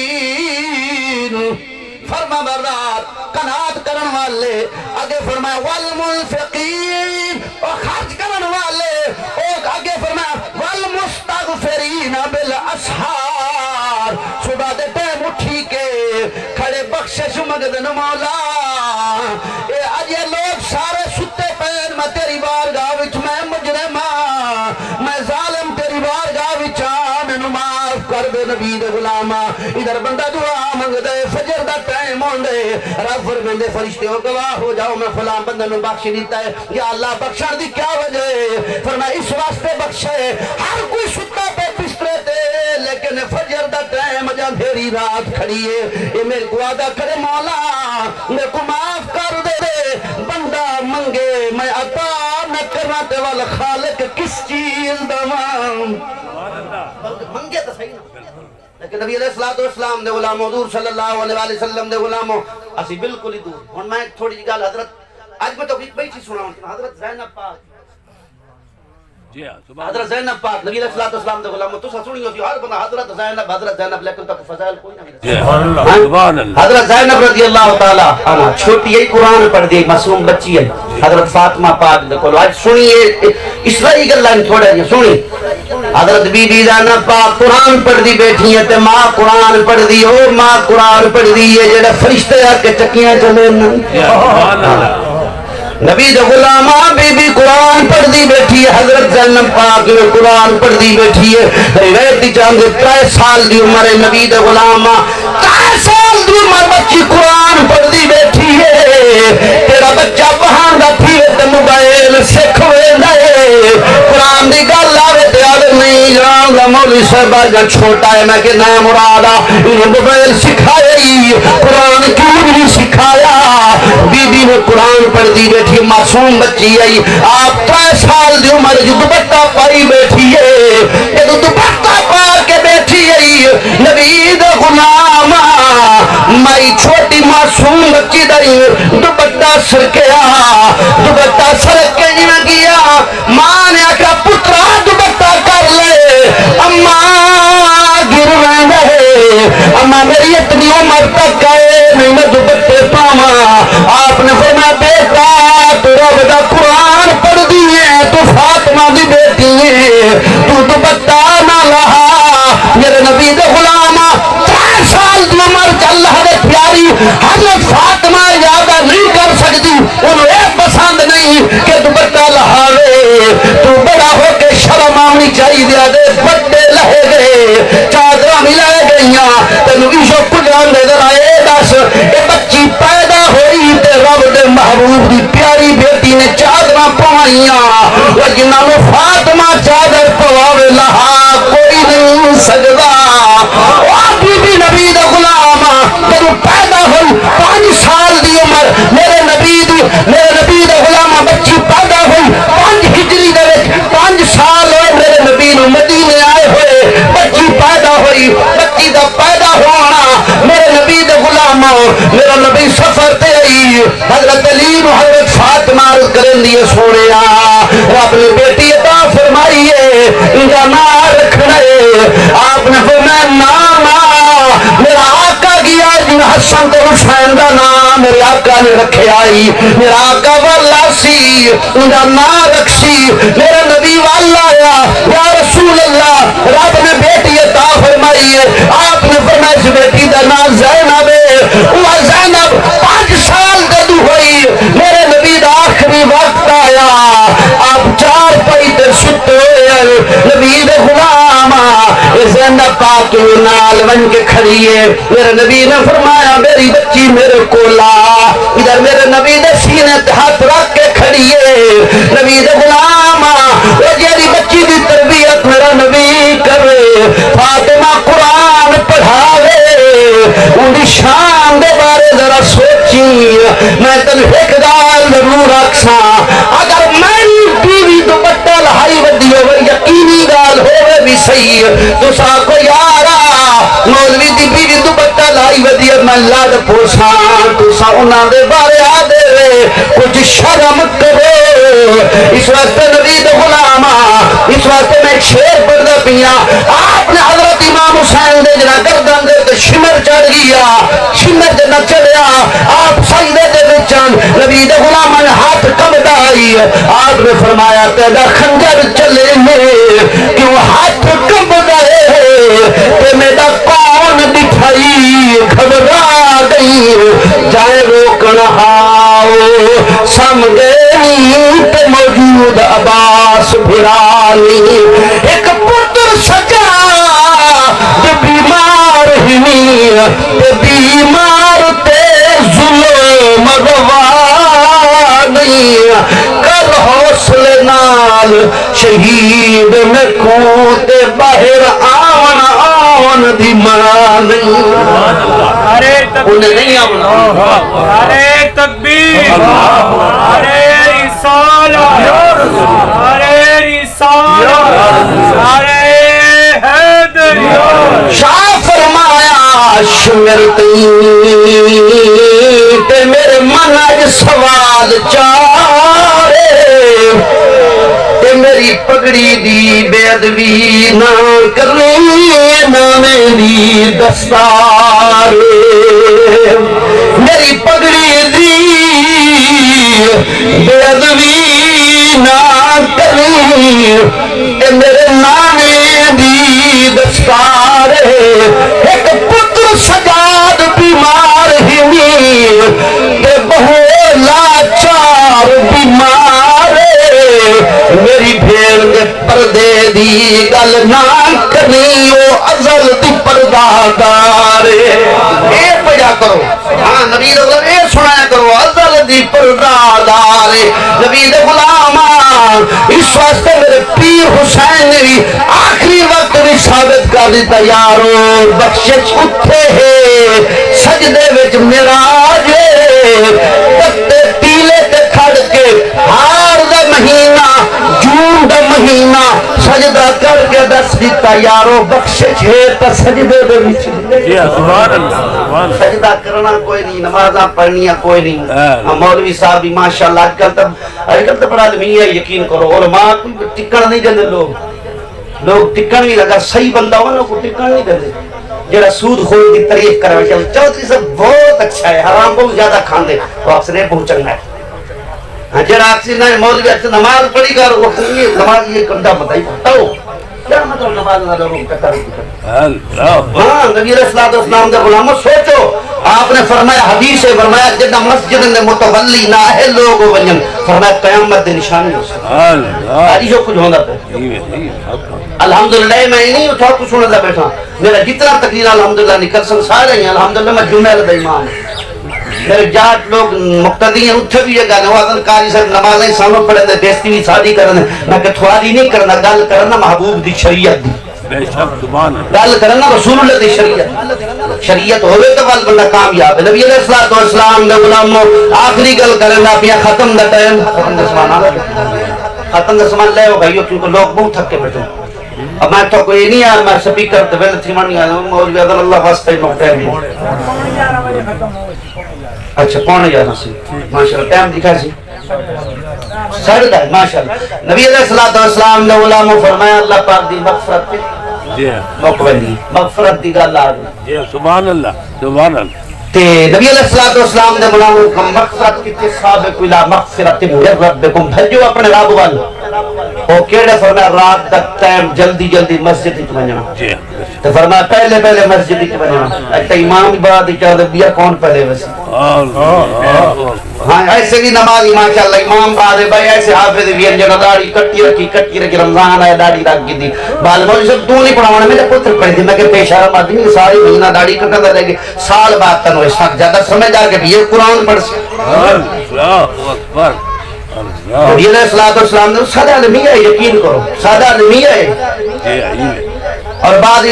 والقانتین فرما بردار قناعت کرن والے آگے فرمایا والمنفقین اور خرچ کرن والے اور آگے فرمایا والمستغفرین بالاسحار صبح دے ٹائم اٹھی کے کھڑے بخشش مگدن مولا اے آج یہ لوگ سارے ستے پیر میں تیری بارگاہ وچ میں مجرماں میں ظالم تیری بارگاہ وچ مینوں معاف کر دے نبی دے غلاماں ادھر بندہ دعا منگ دے فجر دا ٹائم ہوندے رب فرمیندے فرشتے ہو گواہ ہو جاؤ میں فلاں بندے نوں بخش دیتا ہے یا اللہ بخشن دی کیا وجہ ہے فرمایا اس واسطے بخشے ہر کوئی ستا پہ بسترے تے لیکن فجر دا ٹائم جا اندھیری رات کھڑی ہے یہ میرے کو وعدہ کرے مولا میرے کو معاف کر دے بندہ منگے میں عطا نہ کرنا تے والا خالق کس چیز دواں منگے تو صحیح نا لیکن نبی علیہ السلام دے غلام حضور صلی اللہ علیہ وآلہ وسلم دے غلاموں اسی بالکل ہی دور ہن میں تھوڑی جی گل حضرت آج میں تو بڑی چیز سنا ہوں حضرت زینب پاک
جی ہاں سبحان
حضرت زینب پاک نبی علیہ السلام دے غلاموں تو سنی ہوتی ہر بندہ حضرت زینب لیکن تک فضائل کوئی نہ ملتا
سبحان اللہ
حضرت زینب رضی اللہ تعالی عنہ چھوٹی ہے قرآن پڑھ دی معصوم بچی ہے حضرت فاطمہ پاک دے کول آج سنیے اسرائیل گلاں تھوڑا جی سنی حضرت بی بی زینب پاک قرآن پڑھ دی بیٹھی ہے تے ماں قرآن پڑھ دی او ماں قرآن پڑھ دی ہے جڑا فرشتے آ کے چکیاں چلے
سبحان اللہ
نبی دے غلامہ بی بی قرآن پڑھ دی بیٹھی ہے حضرت زینب پاک قرآن پڑھ دی بیٹھی ہے روایت دی چاندے 3 سال دی عمر ہے نبی دے غلامہ 3 سال دی عمر بچی قرآن پڑھ دی بیٹھی ہے تیرا بچہ بہان دا تھی تے موبائل سکھ ویندا ہے قرآن دی گل آوے تے آوے نہیں قرآن دا مولوی صاحب جا چھوٹا ہے میں کہ نام مرادا انہیں موبائل سکھایا ہی قرآن کیوں نہیں سکھایا بی بی نے قرآن پڑھ دی بیٹھی معصوم بچی ہے آپ 3 سال دی عمر جو دوپٹہ پائی بیٹھی ہے یہ دوپٹہ پا کے بیٹھی ہے نبی دا غلام مائی چھوٹی معصوم بچی دائی دوپٹہ سرکیا دوپٹہ سرکے جنہ گیا ماں نے آکھا پترا دوپٹہ کر لے اماں گر رہے اماں میری اتنی عمر تک آئے نہیں میں دوپٹے پاما آپ نے فرمایا بیٹا تو رب دا قرآن پڑھ دیئے تو فاطمہ دی بیٹی ہے تو دوپٹہ نہ لہا میرے نبی دے غلامہ 3 سال دی عمر چ اللہ دے پیاری حضرت فاطمہ یادہ نہیں کر سکتی انہوں ایک پسند نہیں کہ دوپٹہ لہاوے تو بڑا ہو کے شرم آنی چاہیے دیا دے بڑے لہے گئے چادرہ ملائے گئیاں تنو ایشو کجان دے در آئے دس اے بچی پیدا ہوئی تے رب دے محبوب دی پیاری بیٹی نے چادرہ پوائیاں لیکن نامو فاطمہ چادر پواوے لہا کوئی نہیں سجدہ بی بی نبی دا غلامہ تنو پیدا ہوئی 5 سال دی عمر میرے نبی دا غلامہ بچی پیدا ہوئی 5 ہجری دے 5 سال ہوئے میرے نبی نو مدینے آئے ہوئے بچی پیدا ہوئی بچی دا پیدا ہونا میرے نبی دا غلامہ میرا نبی سفر تے آئی حضرت علی و حضرت فاطمہ عرض کریں دیئے سوڑے رب نے بیٹی عطا فرمائی ہے انجا نام رکھنا ہے آپ نے فرمایا نام میرا آقا گیا جن حسن تے حسین دا نام میرے آقا نے رکھے آئی میرا آقا والا سی انجا نام رکھسی میرا نبی والا یا رسول اللہ رب نے بیٹی عطا فرمائی ہے آپ نے فرمایا اس بیٹی دا نام زینب ہے وہ زینب 5 سال جدو ہوئی میرے نبی دا آخری وقت آیا آپ 4 پائی تے ستے ہوئے نبی دا غلام زینب پاک نال ون کے کھڑی ہے میرے نبی نے فرمایا میری بچی میرے کولا ادھر میرے نبی دے سینے ہاتھ رکھ کے کھڑی ہے نبی دے غلام وہ جیری بچی دی تربیت میرا نبی کرے فاطمہ قرآن پڑھاوے ان شان دے بارے ذرا سوچی میں تن ایک گال ضرور رکھساں اگر میری بیوی دوپٹہ لہائی ودی ہوئے یقینی گال ہوئے بھی صحیح تو سا کو یارا مولوی دی بیوی دوپٹہ لائی ودی میں لاد پوساں تو سا انہاں دے بارے آدھے رہے کچھ شرم کرو اس وقت نبی دے غلامہ اس وقت میں ایک شیر پردہ پیا آپ نے حضرت امام حسین دے جنا گردن دے تو شمر چڑھ گیا شمر دے نہ چڑھیا آپ سجدے دے بچان نبی دے غلامہ نے ہاتھ کم دائی آپ نے فرمایا تیرا خنجر چلے میں کیوں ہاتھ کم دائے تے میرا کون دکھائی گھبرا گئی جائے روکنا آؤ سمجھے نہیں تے موجود عباس بھرانی ایک پتر سجا جو بیمار ہی تے بیمار تے ظلم روانی کر حوصلے نال شہید میں کھوتے باہر آن دی مانی انہیں نہیں آنا
ارے تکبیر ارے رسالت ارے رسالت ارے حیدر
شاہ فرمایا شمرتی تے میرے من اج سوال چارے تے میری پگڑی دی بے ادبی نہ کرنی نہ میری دستار میری پگڑی دی بے ادبی نہ کرنی تے میرے نانے دی دستار ایک پتر سجاد بیمار ہی تے بہو لاچار بیمار میری بھیڑ دے پردے دی گل نہ کرنی او ازل دی پردادار اے پڑھا کرو ہاں نبی دے غلام اے سنایا کرو ازل دی پردادار نبی دے غلام اس واسطے میرے پیر حسین نے بھی آخری وقت کر دیتا یارو بخشش اتھے ہے سجدے وچ میراج پتے تیلے تے کھڑ کے ہار دا مہینہ جون دا مہینہ سجدہ کر کے دس دیتا یارو بخشش ہے تا سجدے دے وچ
جی سبحان اللہ سبحان اللہ
سجدہ کرنا کوئی نہیں نمازاں پڑھنیاں کوئی نہیں مولوی صاحب بھی ماشاءاللہ آج کل تو بڑا علمی ہے یقین کرو علماء کوئی ٹکن نہیں دیندے لوگ ٹکن نہیں اگر صحیح بندہ ہو نا کو ٹکن نہیں دیندے جڑا سود خور کی تعریف کرے چودھری صاحب بہت اچھا ہے حرام بہت زیادہ کھاندے وہ آپ سے نہیں بہت چنگا ہے جڑا اکثر نہ مولوی اچھا نماز پڑھی کر وہ نماز یہ کنڈا بتائی بتاؤ کیا مطلب نماز نہ لوگوں کا
اللہ
ہاں نبی علیہ السلام دے غلاموں سوچو آپ نے فرمایا حدیث ہے فرمایا جنہ مسجد نے متولی نہ ہے لوگ ونجن فرمایا قیامت دے نشانی ہو سکتا
اللہ
آجی جو کچھ ہوندہ پہ الحمدللہ میں ہی نہیں اٹھا کچھ ہونے دا بیٹھا میرا جتنا تقریر الحمدللہ نکل سن سارے ہیں الحمدللہ میں جمعہ دا امام میرے جات لوگ مقتدی ہیں اتھے بھی جگہ نوازن کاری سے نمازیں سامنے پڑھیں دے بیستی بھی شادی کرنے میں کہ تھوڑی نہیں کرنا گل کرنا محبوب دی شریعت دی
بے شک سبحان اللہ
گل کرنا رسول اللہ دی شریعت ہوئے تو بل بندہ کامیاب ہے نبی علیہ السلام دے غلاموں آخری گل کرنا پیا ختم دا ٹائم ختم دا سامان لے ہو بھائیو کیونکہ لوگ بہت تھک کے بیٹھے اب میں تو کوئی نہیں آیا میں سپیکر تے ویل تھی مانی آیا مولوی عدل اللہ واسطے نقطہ بھی اچھا پونے جانا سی ماشاءاللہ ٹائم دکھا سی سڑ دا ماشاءاللہ نبی علیہ السلام نے علماء فرمایا اللہ پاک دی مغفرت
جی
مقبلی مغفرت دی گل آ گئی
جی سبحان اللہ سبحان اللہ
تے نبی علیہ السلام نے بناؤ مغفرت کی سابق الى مغفرت من ربکم بھجو اپنے رب وال او کیڑے فرمایا رات تک ٹائم جلدی جلدی مسجد وچ ونجنا
جی
تو فرمایا پہلے مسجد وچ ونجنا ایک امام بعد چاہے بیا کون پہلے ویسے ہاں ایسے بھی نمازی ماشاءاللہ امام بعد بھائی ایسے حافظ بھی جنہ داڑھی کٹی رکھی رمضان آیا داڑھی رکھ دی بال مولوی صاحب تو نہیں پڑھاونا میرے پتر پڑھی تھی میں کہ پیشارہ آدمی ساری مہینہ داڑھی کٹا رہ گئے سال بعد تنو اس وقت زیادہ سمجھدار کہ یہ قرآن پڑھ سے
اللہ اکبر
نبی علیہ السلام نے سادہ علمی ہے یقین کرو سادہ علمی ہے
جی
اور بعد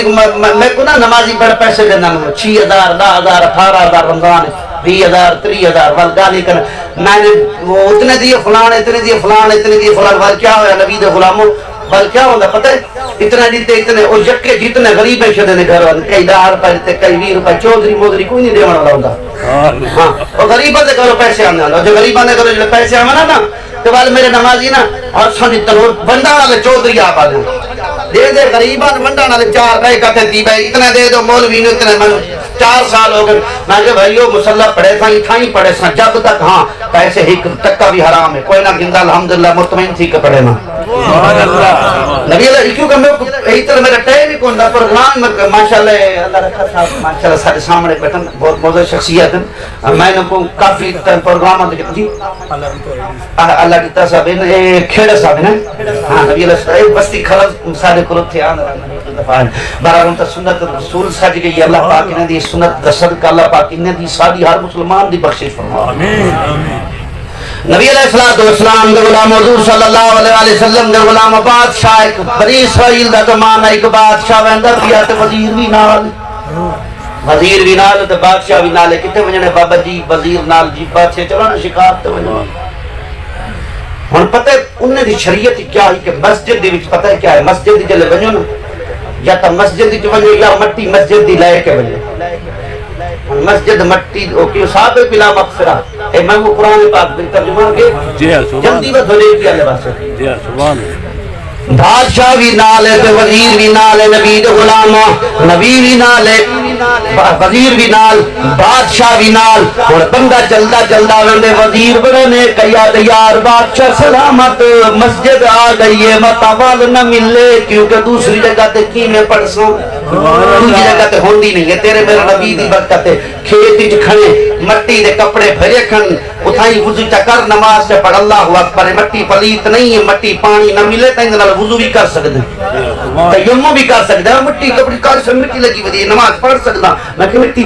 میں کو نا نمازی پر پیسے دینا 6,000 10,000 18,000 رمضان 20,000 30,000 وال گالی کر میں نے وہ اتنے دیے فلان اتنے دیے فلان اتنے دیے فلان وال کیا ہویا نبی دے غلاموں بل کیا ہوتا پتہ ہے اتنا دیتے اتنے وہ یکے جتنے غریب ہیں شدے نے گھر والے کئی 10 روپے دیتے کئی 20 روپے چودھری مودری کوئی نہیں دیوان والا ہوتا ہاں اور غریبہ دے گھروں پیسے آنے والا جو غریبہ نے گھروں جو پیسے آنے نا تو والے میرے نمازی نا اور سنی تنور بندہ والے چودھری آپ آدھے دے غریبہ نے بندہ والے 4 رہے کہتے دی بھائی اتنا دے دو مولوی نے اتنے من 4 سال ہو گئے میں کہ بھائیو مسلح پڑھے تھا تھائی پڑھے تھا جب تک ہاں پیسے ایک تکا بھی حرام ہے کوئی نہ گندہ الحمدللہ مطمئن تھی کہ پڑھے نا نبی اللہ کیونکہ میں یہی طرح میرا ٹائم ہی کون تھا پروگرام میں ماشاءاللہ اللہ رکھا تھا ماشاءاللہ سارے سامنے بیٹھن بہت موضوع شخصیت ہیں میں نے کو کافی پروگرام آتے جی اللہ کی طرح صاحب کھیڑے صاحب ہیں ہاں نبی اللہ بستی خلط سارے قرب تھے برار انتا سنت رسول سج گئی اللہ پاک نے دی سنت صدقہ اللہ پاک نے دی ساری ہر مسلمان دی بخشش فرما نبی علیہ السلام دے غلام حضور صلی اللہ علیہ وسلم دے غلام بادشاہ ایک بنی اسرائیل دا زمانہ ایک بادشاہ ویندا پیا تے وزیر بھی نال تے بادشاہ بھی نال کتے وجنے بابا جی وزیر نال جی بادشاہ چلو نا شکار تے وجنے ہن پتہ انہاں دی شریعت کیا ہے کہ مسجد دے وچ پتہ ہے کیا ہے مسجد دی جلے ونجو نا یا تا مسجد دی ونجو یا مٹی مسجد دی لے کے ونجو مسجد مٹی کی صاحب بلا مغفرہ اے میں وہ قرآن پاک میں ترجمہ کے
جی سبحان
جلدی وہ دھولے کیا لباس ہے
جی سبحان
بادشاہ بھی نال ہے وزیر بھی نال ہے نبی دے غلام نبی بھی نال ہے وزیر بھی نال بادشاہ بھی نال اور بندہ چلدا وندے وزیر بنے کیا یار بادشاہ سلامت مسجد آ گئی ہے متوال نہ ملے کیونکہ دوسری جگہ تے کی میں پڑسوں دوسری جگہ تے ہوندی نہیں ہے تیرے میرے نبی دی برکت ہے کھیت وچ کھڑے مٹی دے کپڑے بھرے کھن اتھائی وضو چا کر نماز سے پڑھ اللہ اکبر مٹی پلیت نہیں ہے مٹی پانی نہ ملے تو اندر وضو بھی کر سکتے ہیں تیمم بھی کر سکتے ہیں مٹی کپڑی کار سے مٹی لگی ہوئی نماز پڑھ سکتا میں کہ مٹی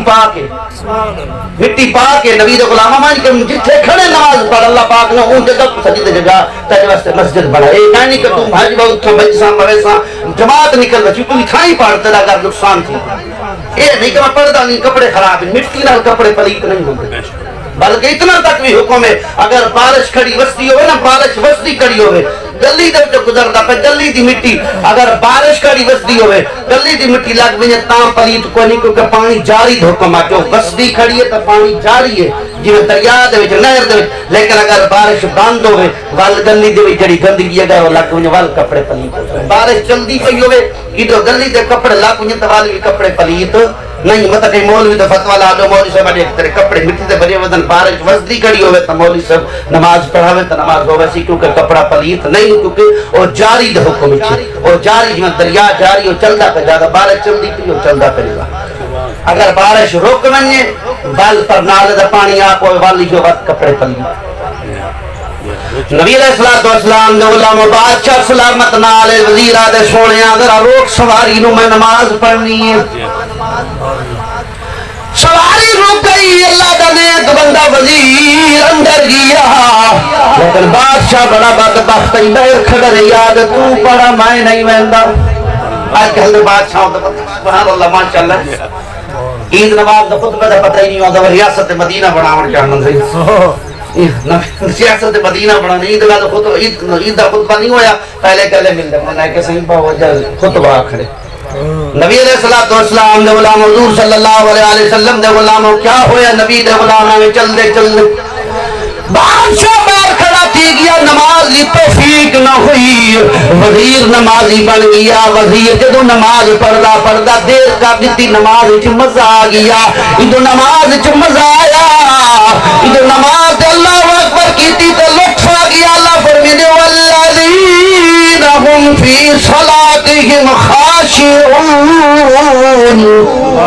پا کے نبی دے غلامہ مان کہ جتھے کھڑے نماز پڑھ اللہ پاک نے اون جگہ سجدے جگہ تیرے واسطے مسجد بنا اے کہانی کہ تم حج بہت تھا مجلساں مویساں جماعت نکل وچ تو تھائی پڑھتے اگر نقصان تھی اے نہیں کہ میں پڑھدا نہیں کپڑے خراب ہیں مٹی نال کپڑے پلیت نہیں ہوندے بلکہ اتنا تک بھی حکم ہے اگر بارش کھڑی وسطی ہوئے نا بارش وسطی کھڑی ہوئے گلی دے جو گزردا پہ گلی دی مٹی اگر بارش کھڑی وسطی ہوئے گلی دی مٹی لگ ونجے تاں پلیت کوئی نہیں کیونکہ پانی جاری حکم ہے جو وسطی کھڑی ہے تو پانی جاری ہے جویں دریا دے وچ نہر دے وچ لیکن اگر بارش بند ہوئے ول گلی دے وچ جڑی گندگی ہے وہ لگ ونجے ول کپڑے پلیت بارش چلدی پئی ہوئے ادھر گلی دے کپڑے لگ ونجے تے ول کپڑے پلیت نہیں مطلب کہ مولوی تو فتویٰ لا دو مولوی صاحب ایک تیرے کپڑے مٹی دے بھرے ودن بارش وسطی کھڑی ہوئے تو مولوی صاحب نماز پڑھاوے تو نماز ہوئے سی کیونکہ کپڑا پلیت نہیں کیونکہ وہ جاری دے حکم چھے وہ جاری جمع دریا جاری وہ چلدا پہ جاگا بارش چلدی پہ وہ چلدا پہ گا اگر بارش رک ونجے بال پر نال دا پانی آپ ہوئے والی جو وقت کپڑے پلیت نبی علیہ السلام نے علماء بادشاہ سلامت نال وزیر آدھے سونے ذرا روک سواری نو میں نماز پڑھنی ہے سواری رک گئی اللہ دا نیک بندہ وزیر اندر گیا لیکن بادشاہ بڑا بدبخت ہی بہر کھڑا یاد تو پڑھا میں نہیں ویندا آج کل بادشاہ ہوتا سبحان اللہ ماشاءاللہ عید نماز دا خطبہ دا پتہ ہی نہیں ہوتا ریاست مدینہ بناون چاہنا سی سیاست مدینہ بنانے عید دا خطبہ نہیں ہویا پہلے کہلے مل دے میں کہ صحیح باوجہ خطبہ کھڑے نبی علیہ السلام دے غلام حضور صلی اللہ علیہ وسلم دے غلاموں کیا ہویا نبی دے غلاموں میں چل دے بادشاہ باہر کھڑا تھی گیا نماز لی توفیق نہ ہوئی وزیر نمازی بن گیا وزیر جدو نماز پڑھدا دیر کا دیتی نماز وچ مزہ آ گیا ادو نماز وچ مزہ آیا ادو نماز اللہ اکبر کیتی تے لطف آ گیا اللہ فرمینے والذین هم فی صلاتهم خاشعون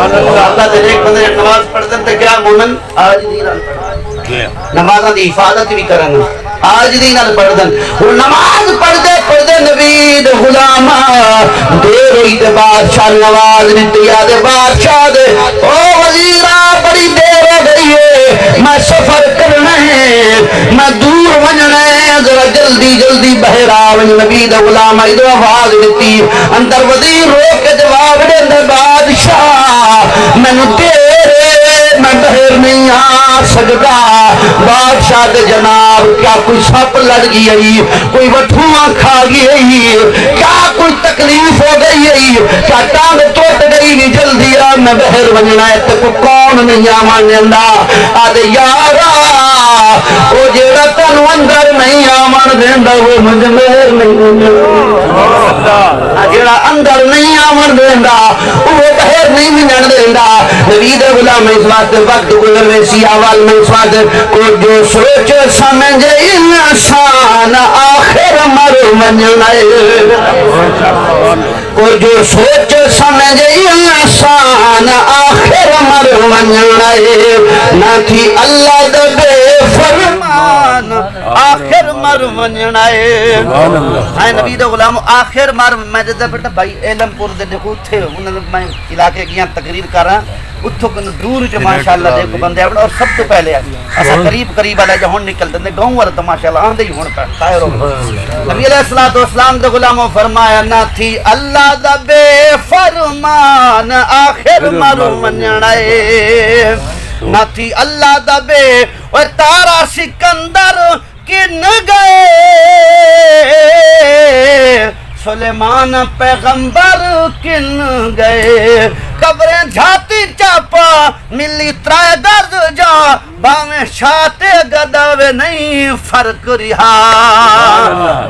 اللہ دے ایک بندے نماز پڑھتے تے کیا مومن آج دین نمازاں دی حفاظت بھی کرن آج دین پڑھدن وہ نماز پڑھدے نبی دے غلام دیر ہوئی تے بادشاہ نواز دتی دے بادشاہ دے او وزیرا بڑی دیر ہو گئی ہے میں سفر کرنا ہے میں دور ونجنا ہے ذرا جلدی باہر آ نبی دے غلام ادھر آواز دتی اندر وزیر رو کے جواب دے بادشاہ مینوں میں باہر نہیں آ سکتا بادشاہ دے جناب کیا کوئی سپ لڑ گئی کوئی وٹھواں کھا گئی کیا کوئی تکلیف ہو گئی کیا ٹانگ ٹوٹ گئی جلدی آ میں باہر ونجنا ہے تے کون نہیں آماندا آدے یارا او جیڑا تینوں اندر نہیں آمن دیندا وہ مجھ باہر نہیں جیڑا اندر نہیں آمن دیندا وہ باہر نہیں ونجن دیندا نبی دے غلام اس واسطے وقت گزر ویسی اول میں اس واسطے کو جو سوچ سمجھے انسان آخر مر منجنا کو جو سوچ سمجھے انسان آخر مر منجنا نہ تھی اللہ دے بے فرمان آخر مر منجنا ہے نبی دے غلام آخر مر میں جدہ بیٹا بھائی علم پور دے دیکھو تھے انہوں میں علاقے گیا تقریر کر رہا اتھو کن دور جو ماشاءاللہ دیکھو بندے اور سب تو پہلے ایسا قریب آلے جو ہون نکل دے گاؤں ورد ماشاءاللہ آندے ہی ہون پر خیر ہو نبی علیہ السلام دے غلاموں فرمایا نہ تھی اللہ دا بے فرمان آخر مرو منجنائے نہ تھی اللہ دا بے اور تارا سکندر کن گئے سلیمان پیغمبر کن گئے قبریں جھاتی چاپا ملی ترائے درد جا باویں شاتے گداوے نہیں فرق رہا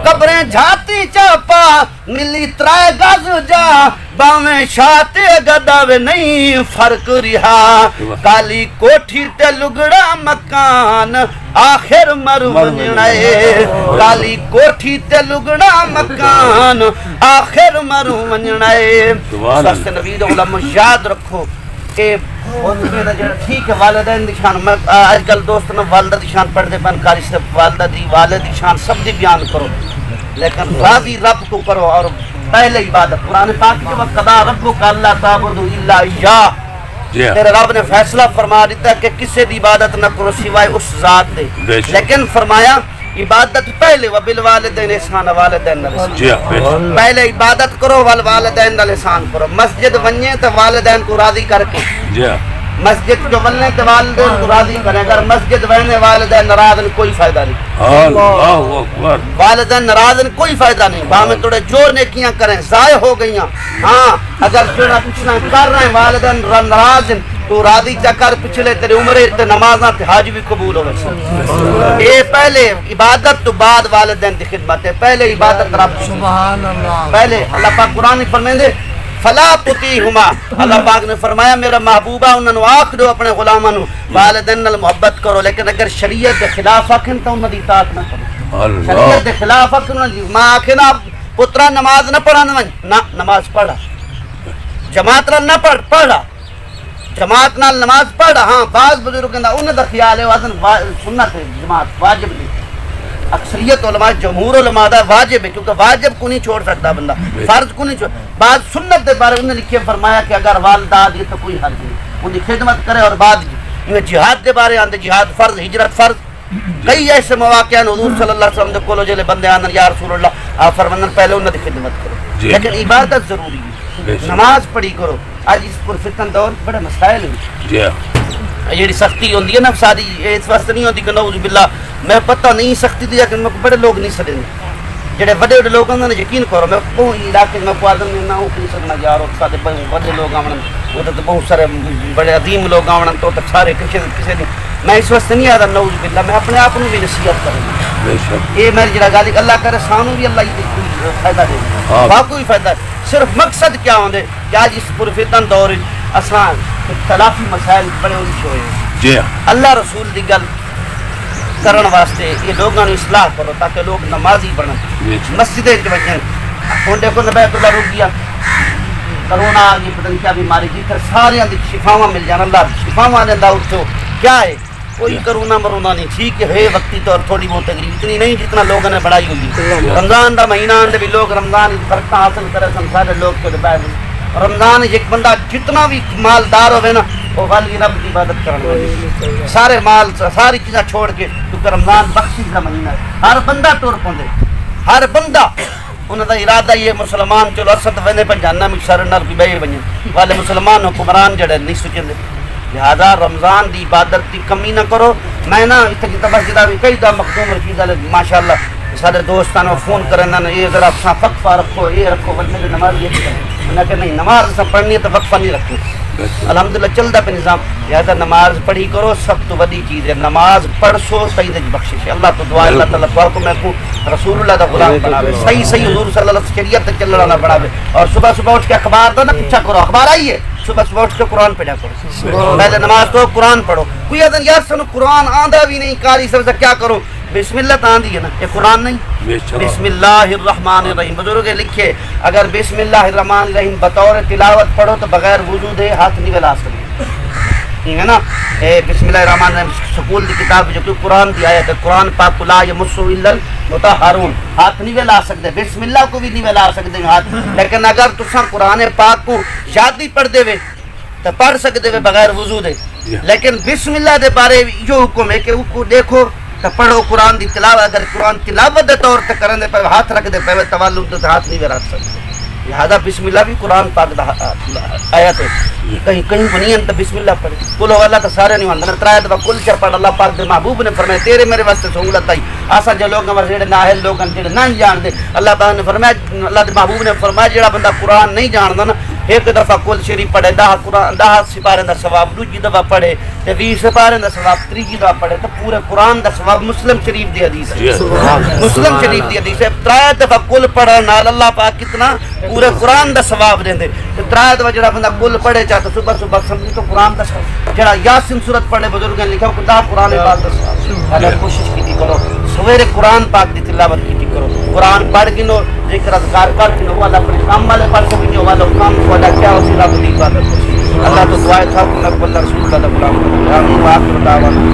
قبریں جھاتی چاپا ملی ترائے درد جا باویں شاتے گداوے نہیں فرق رہا کالی کوٹھی تے لگڑا مکان آخر مر منجنائے کالی کوٹھی تے لگڑا مکان آخر مر منجنائے سست نبی دے علماء یاد رکھو کہ ٹھیک ہے والدین دی شان میں آج کل دوست نے والدہ دی شان پڑھ دے پن کاری سے والدہ دی والد دی شان سب دی بیان کرو لیکن راضی رب کو کرو اور پہلے عبادت قرآن پاک کے وقت قضا ربک اللہ تعبدوا الا اياه تیرے رب نے فیصلہ فرما دیتا ہے کہ کسی دی عبادت نہ کرو سوائے اس ذات دے لیکن فرمایا عبادت پہلے وبالوالدین احسان والدین پہلے عبادت کرو والوالدین نال احسان کرو مسجد ونجے تو والدین کو راضی کر کے مسجد جو ولنے تو والدین کو راضی کریں اگر مسجد وہنے والدین ناراض کوئی فائدہ نہیں
اللہ اکبر
والدین ناراض کوئی فائدہ نہیں باہم تھوڑے جو نیکیاں کریں ضائع ہو گئی ہاں اگر تھوڑا کچھ نہ کر رہے ہیں والدین ناراض تو راضی چا کر پچھلے تیرے عمرے تے نمازاں تے حج بھی قبول ہوئے اے پہلے عبادت تو بعد والدین دی خدمت ہے پہلے عبادت رب سبحان اللہ پہلے اللہ پاک قرآن میں فرمائیں فلا تطیعہما اللہ پاک نے فرمایا میرا محبوبہ انہوں نے آکھ دو اپنے غلاموں والدین نال محبت کرو لیکن اگر شریعت کے خلاف آکھیں تو انہوں نے اطاعت نہ کرو شریعت کے خلاف آکھیں ماں آکھیں نا پترا نماز نہ پڑھا نہ نماز پڑھا جماعت نال نہ پڑھا جماعت نال نماز پڑھا ہاں بعض بزرگ انہوں دا خیال ہے وزن سنت ہے جماعت واجب نہیں اکثریت علماء جمہور علماء دا واجب ہے کیونکہ واجب کو نہیں چھوڑ سکتا بندہ فرض کو نہیں چھوڑ بعض سنت دے بارے انہوں نے لکھے فرمایا کہ اگر والدہ دی تو کوئی حرج نہیں ان کی خدمت کرے اور بعد جہاد دے بارے آندے جہاد فرض ہجرت فرض کئی ایسے مواقع ہیں حضور صلی اللہ علیہ وسلم دے کولو جلے بندے آندن یا رسول اللہ آپ فرماندن پہلے انہوں دی خدمت کرو لیکن عبادت ضروری ہے نماز پڑھی کرو آج اس پرفتن دور بڑے مسائل ہیں یہ سختی ہوندی ہے نا ساری اس واسطے نہیں ہوندی کہ نعوذ باللہ میں پتہ نہیں سختی دی لیکن میں بڑے لوگ نہیں سڑے جڑے بڑے بڑے لوگ نے یقین کرو میں کوئی علاقے میں کو آدم نہ ہوں کہ سکنا جا رہا سارے بڑے لوگ آون وہ تو بہت سارے بڑے عظیم لوگ آون تو سارے کسی دن میں اس واسطے نہیں آتا نعوذ باللہ میں اپنے آپ کو بھی نصیحت کروں یہ میری جڑا گل اللہ کرے سانو بھی اللہ ہی فائدہ دے باقی فائدہ صرف مقصد کیا ہوندے کہ آج اس پرفتن دور آسان اختلافی مسائل بڑے الجھے ہوئے اللہ رسول دی گل کرن واسطے یہ لوگوں نے اصلاح کرو تاکہ لوگ نمازی بنن مسجدیں کے بچیں ہوں دیکھو بیت اللہ رک گیا کرونا آ گئی پتہ نہیں کیا بیماری کی پھر سارے دی شفاواں مل جان اللہ شفاواں دے اللہ اٹھو کیا ہے کوئی کرونا مرونا نہیں ٹھیک ہے وقتی طور تھوڑی بہت تقریب اتنی نہیں جتنا لوگوں نے بڑھائی ہوئی رمضان دا مہینہ آندے بھی لوگ رمضان برکتاں حاصل کرے سن سارے لوگ تو باہر رمضان ایک بندہ جتنا بھی مالدار ہوئے نا وہ والی رب کی عبادت کرنے والے سارے مال ساری چیزیں چھوڑ کے کیونکہ رمضان بخشش کا مہینہ ہے ہر بندہ ٹور پوندے ہر بندہ انہوں کا ارادہ یہ مسلمان چلو اسد ویندے پہ جہنم میں سارے نال کی بہے بنیں والے مسلمان حکمران جڑے نہیں سوچیں لہذا رمضان دی عبادت دی کمی نہ کرو میں نا اتنے کی تبصرہ بھی کئی دا مخدوم رشید والے ماشاءاللہ سارے دوستان فون کرنا یہ ذرا وقفہ رکھو یہ رکھو بندے نماز یہ میں کہ نہیں نماز پڑھنی ہے تو وقفہ نہیں رکھو الحمدللہ چلتا پہ نظام لہٰذا نماز پڑھی کرو سب تو بڑی چیز ہے نماز پڑھ سو صحیح بخشش ہے اللہ تو دعا اللہ تعالیٰ دعا کو میں کو رسول اللہ دا غلام بناوے صحیح صحیح حضور صلی اللہ علیہ وسلم شریعت تک چلنے والا بناوے اور صبح صبح اٹھ کے اخبار دا نا پیچھا کرو اخبار آئیے صبح صبح اٹھ کے قرآن پڑھا کرو پہلے نماز تو قرآن پڑھو کوئی آدھن یار سنو قرآن آندھا بھی نہیں کاری سب سے کیا کرو بسم اللہ تو آندھی ہے نا یہ قرآن نہیں بسم اللہ الرحمن الرحیم بزرگ لکھے اگر بسم اللہ الرحمن الرحیم بطور تلاوت پڑھو تو بغیر وضو دے ہاتھ نہیں بلا سکتے ٹھیک ہے نا بسم اللہ الرحمن الرحیم سکول دی کتاب جو کہ قرآن دی آیت ہے قرآن پاک لا یمسہ الا المطہرون ہاتھ نہیں بلا سکتے بسم اللہ کو بھی نہیں بلا سکتے ہاتھ لیکن اگر تساں قرآن پاک کو یادی پڑھ دے وے تو پڑھ سکتے وے بغیر وضو دے لیکن بسم اللہ دے بارے جو حکم ہے کہ اس کو دیکھو تو پڑھو قرآن دی تلاوت اگر قرآن تلاوت دے طور تے کرن دے پہ ہاتھ رکھ دے پہ تولد تے ہاتھ نہیں رکھ سکتے لہذا بسم اللہ بھی قرآن پاک دا آیت ہے کہیں کہیں کو نہیں تو بسم اللہ پڑھے کل ہو اللہ تو سارے نہیں مانتے ترائے دفعہ کل چر پڑھ اللہ پاک دے محبوب نے فرمایا تیرے میرے واسطے سہولت آئی آسا جو لوگ ہمارے جڑے نااہل لوگ ہیں جڑے نہیں جان دے اللہ پاک نے فرمایا اللہ دے محبوب نے فرمایا جڑا بندہ قرآن نہیں جاندا نا ایک دفعہ کل شریف پڑھے 10 سپارے دا ثواب دوسری دفعہ پڑھے تے 20 سپارے دا ثواب تیسری دفعہ پڑھے تو پورے قرآن دا ثواب مسلم شریف دی حدیث ہے مسلم شریف دی حدیث ہے ترائے دفعہ کل پڑھن نال اللہ پاک کتنا پورے قرآن دا ثواب دیندے تے ترائے دفعہ جڑا بندہ کل پڑھے چاہتا صبح صبح سمجھی تو قرآن دا ثواب جڑا یاسین سورت پڑھے بزرگوں نے لکھا کہ قرآن پاک دا ثواب اگر کوشش کیتی کرو سویرے قرآن پاک دی تلاوت کیتی کرو قرآن پڑھ گنو ذکر اذکار کر گنو والا اپنے کام والے پڑھ سکتے ہو والا کام والا کیا اسی رب دی عبادت اللہ تو دعائیں تھا نقبل رسول اللہ غلام آمین واخر دعوانا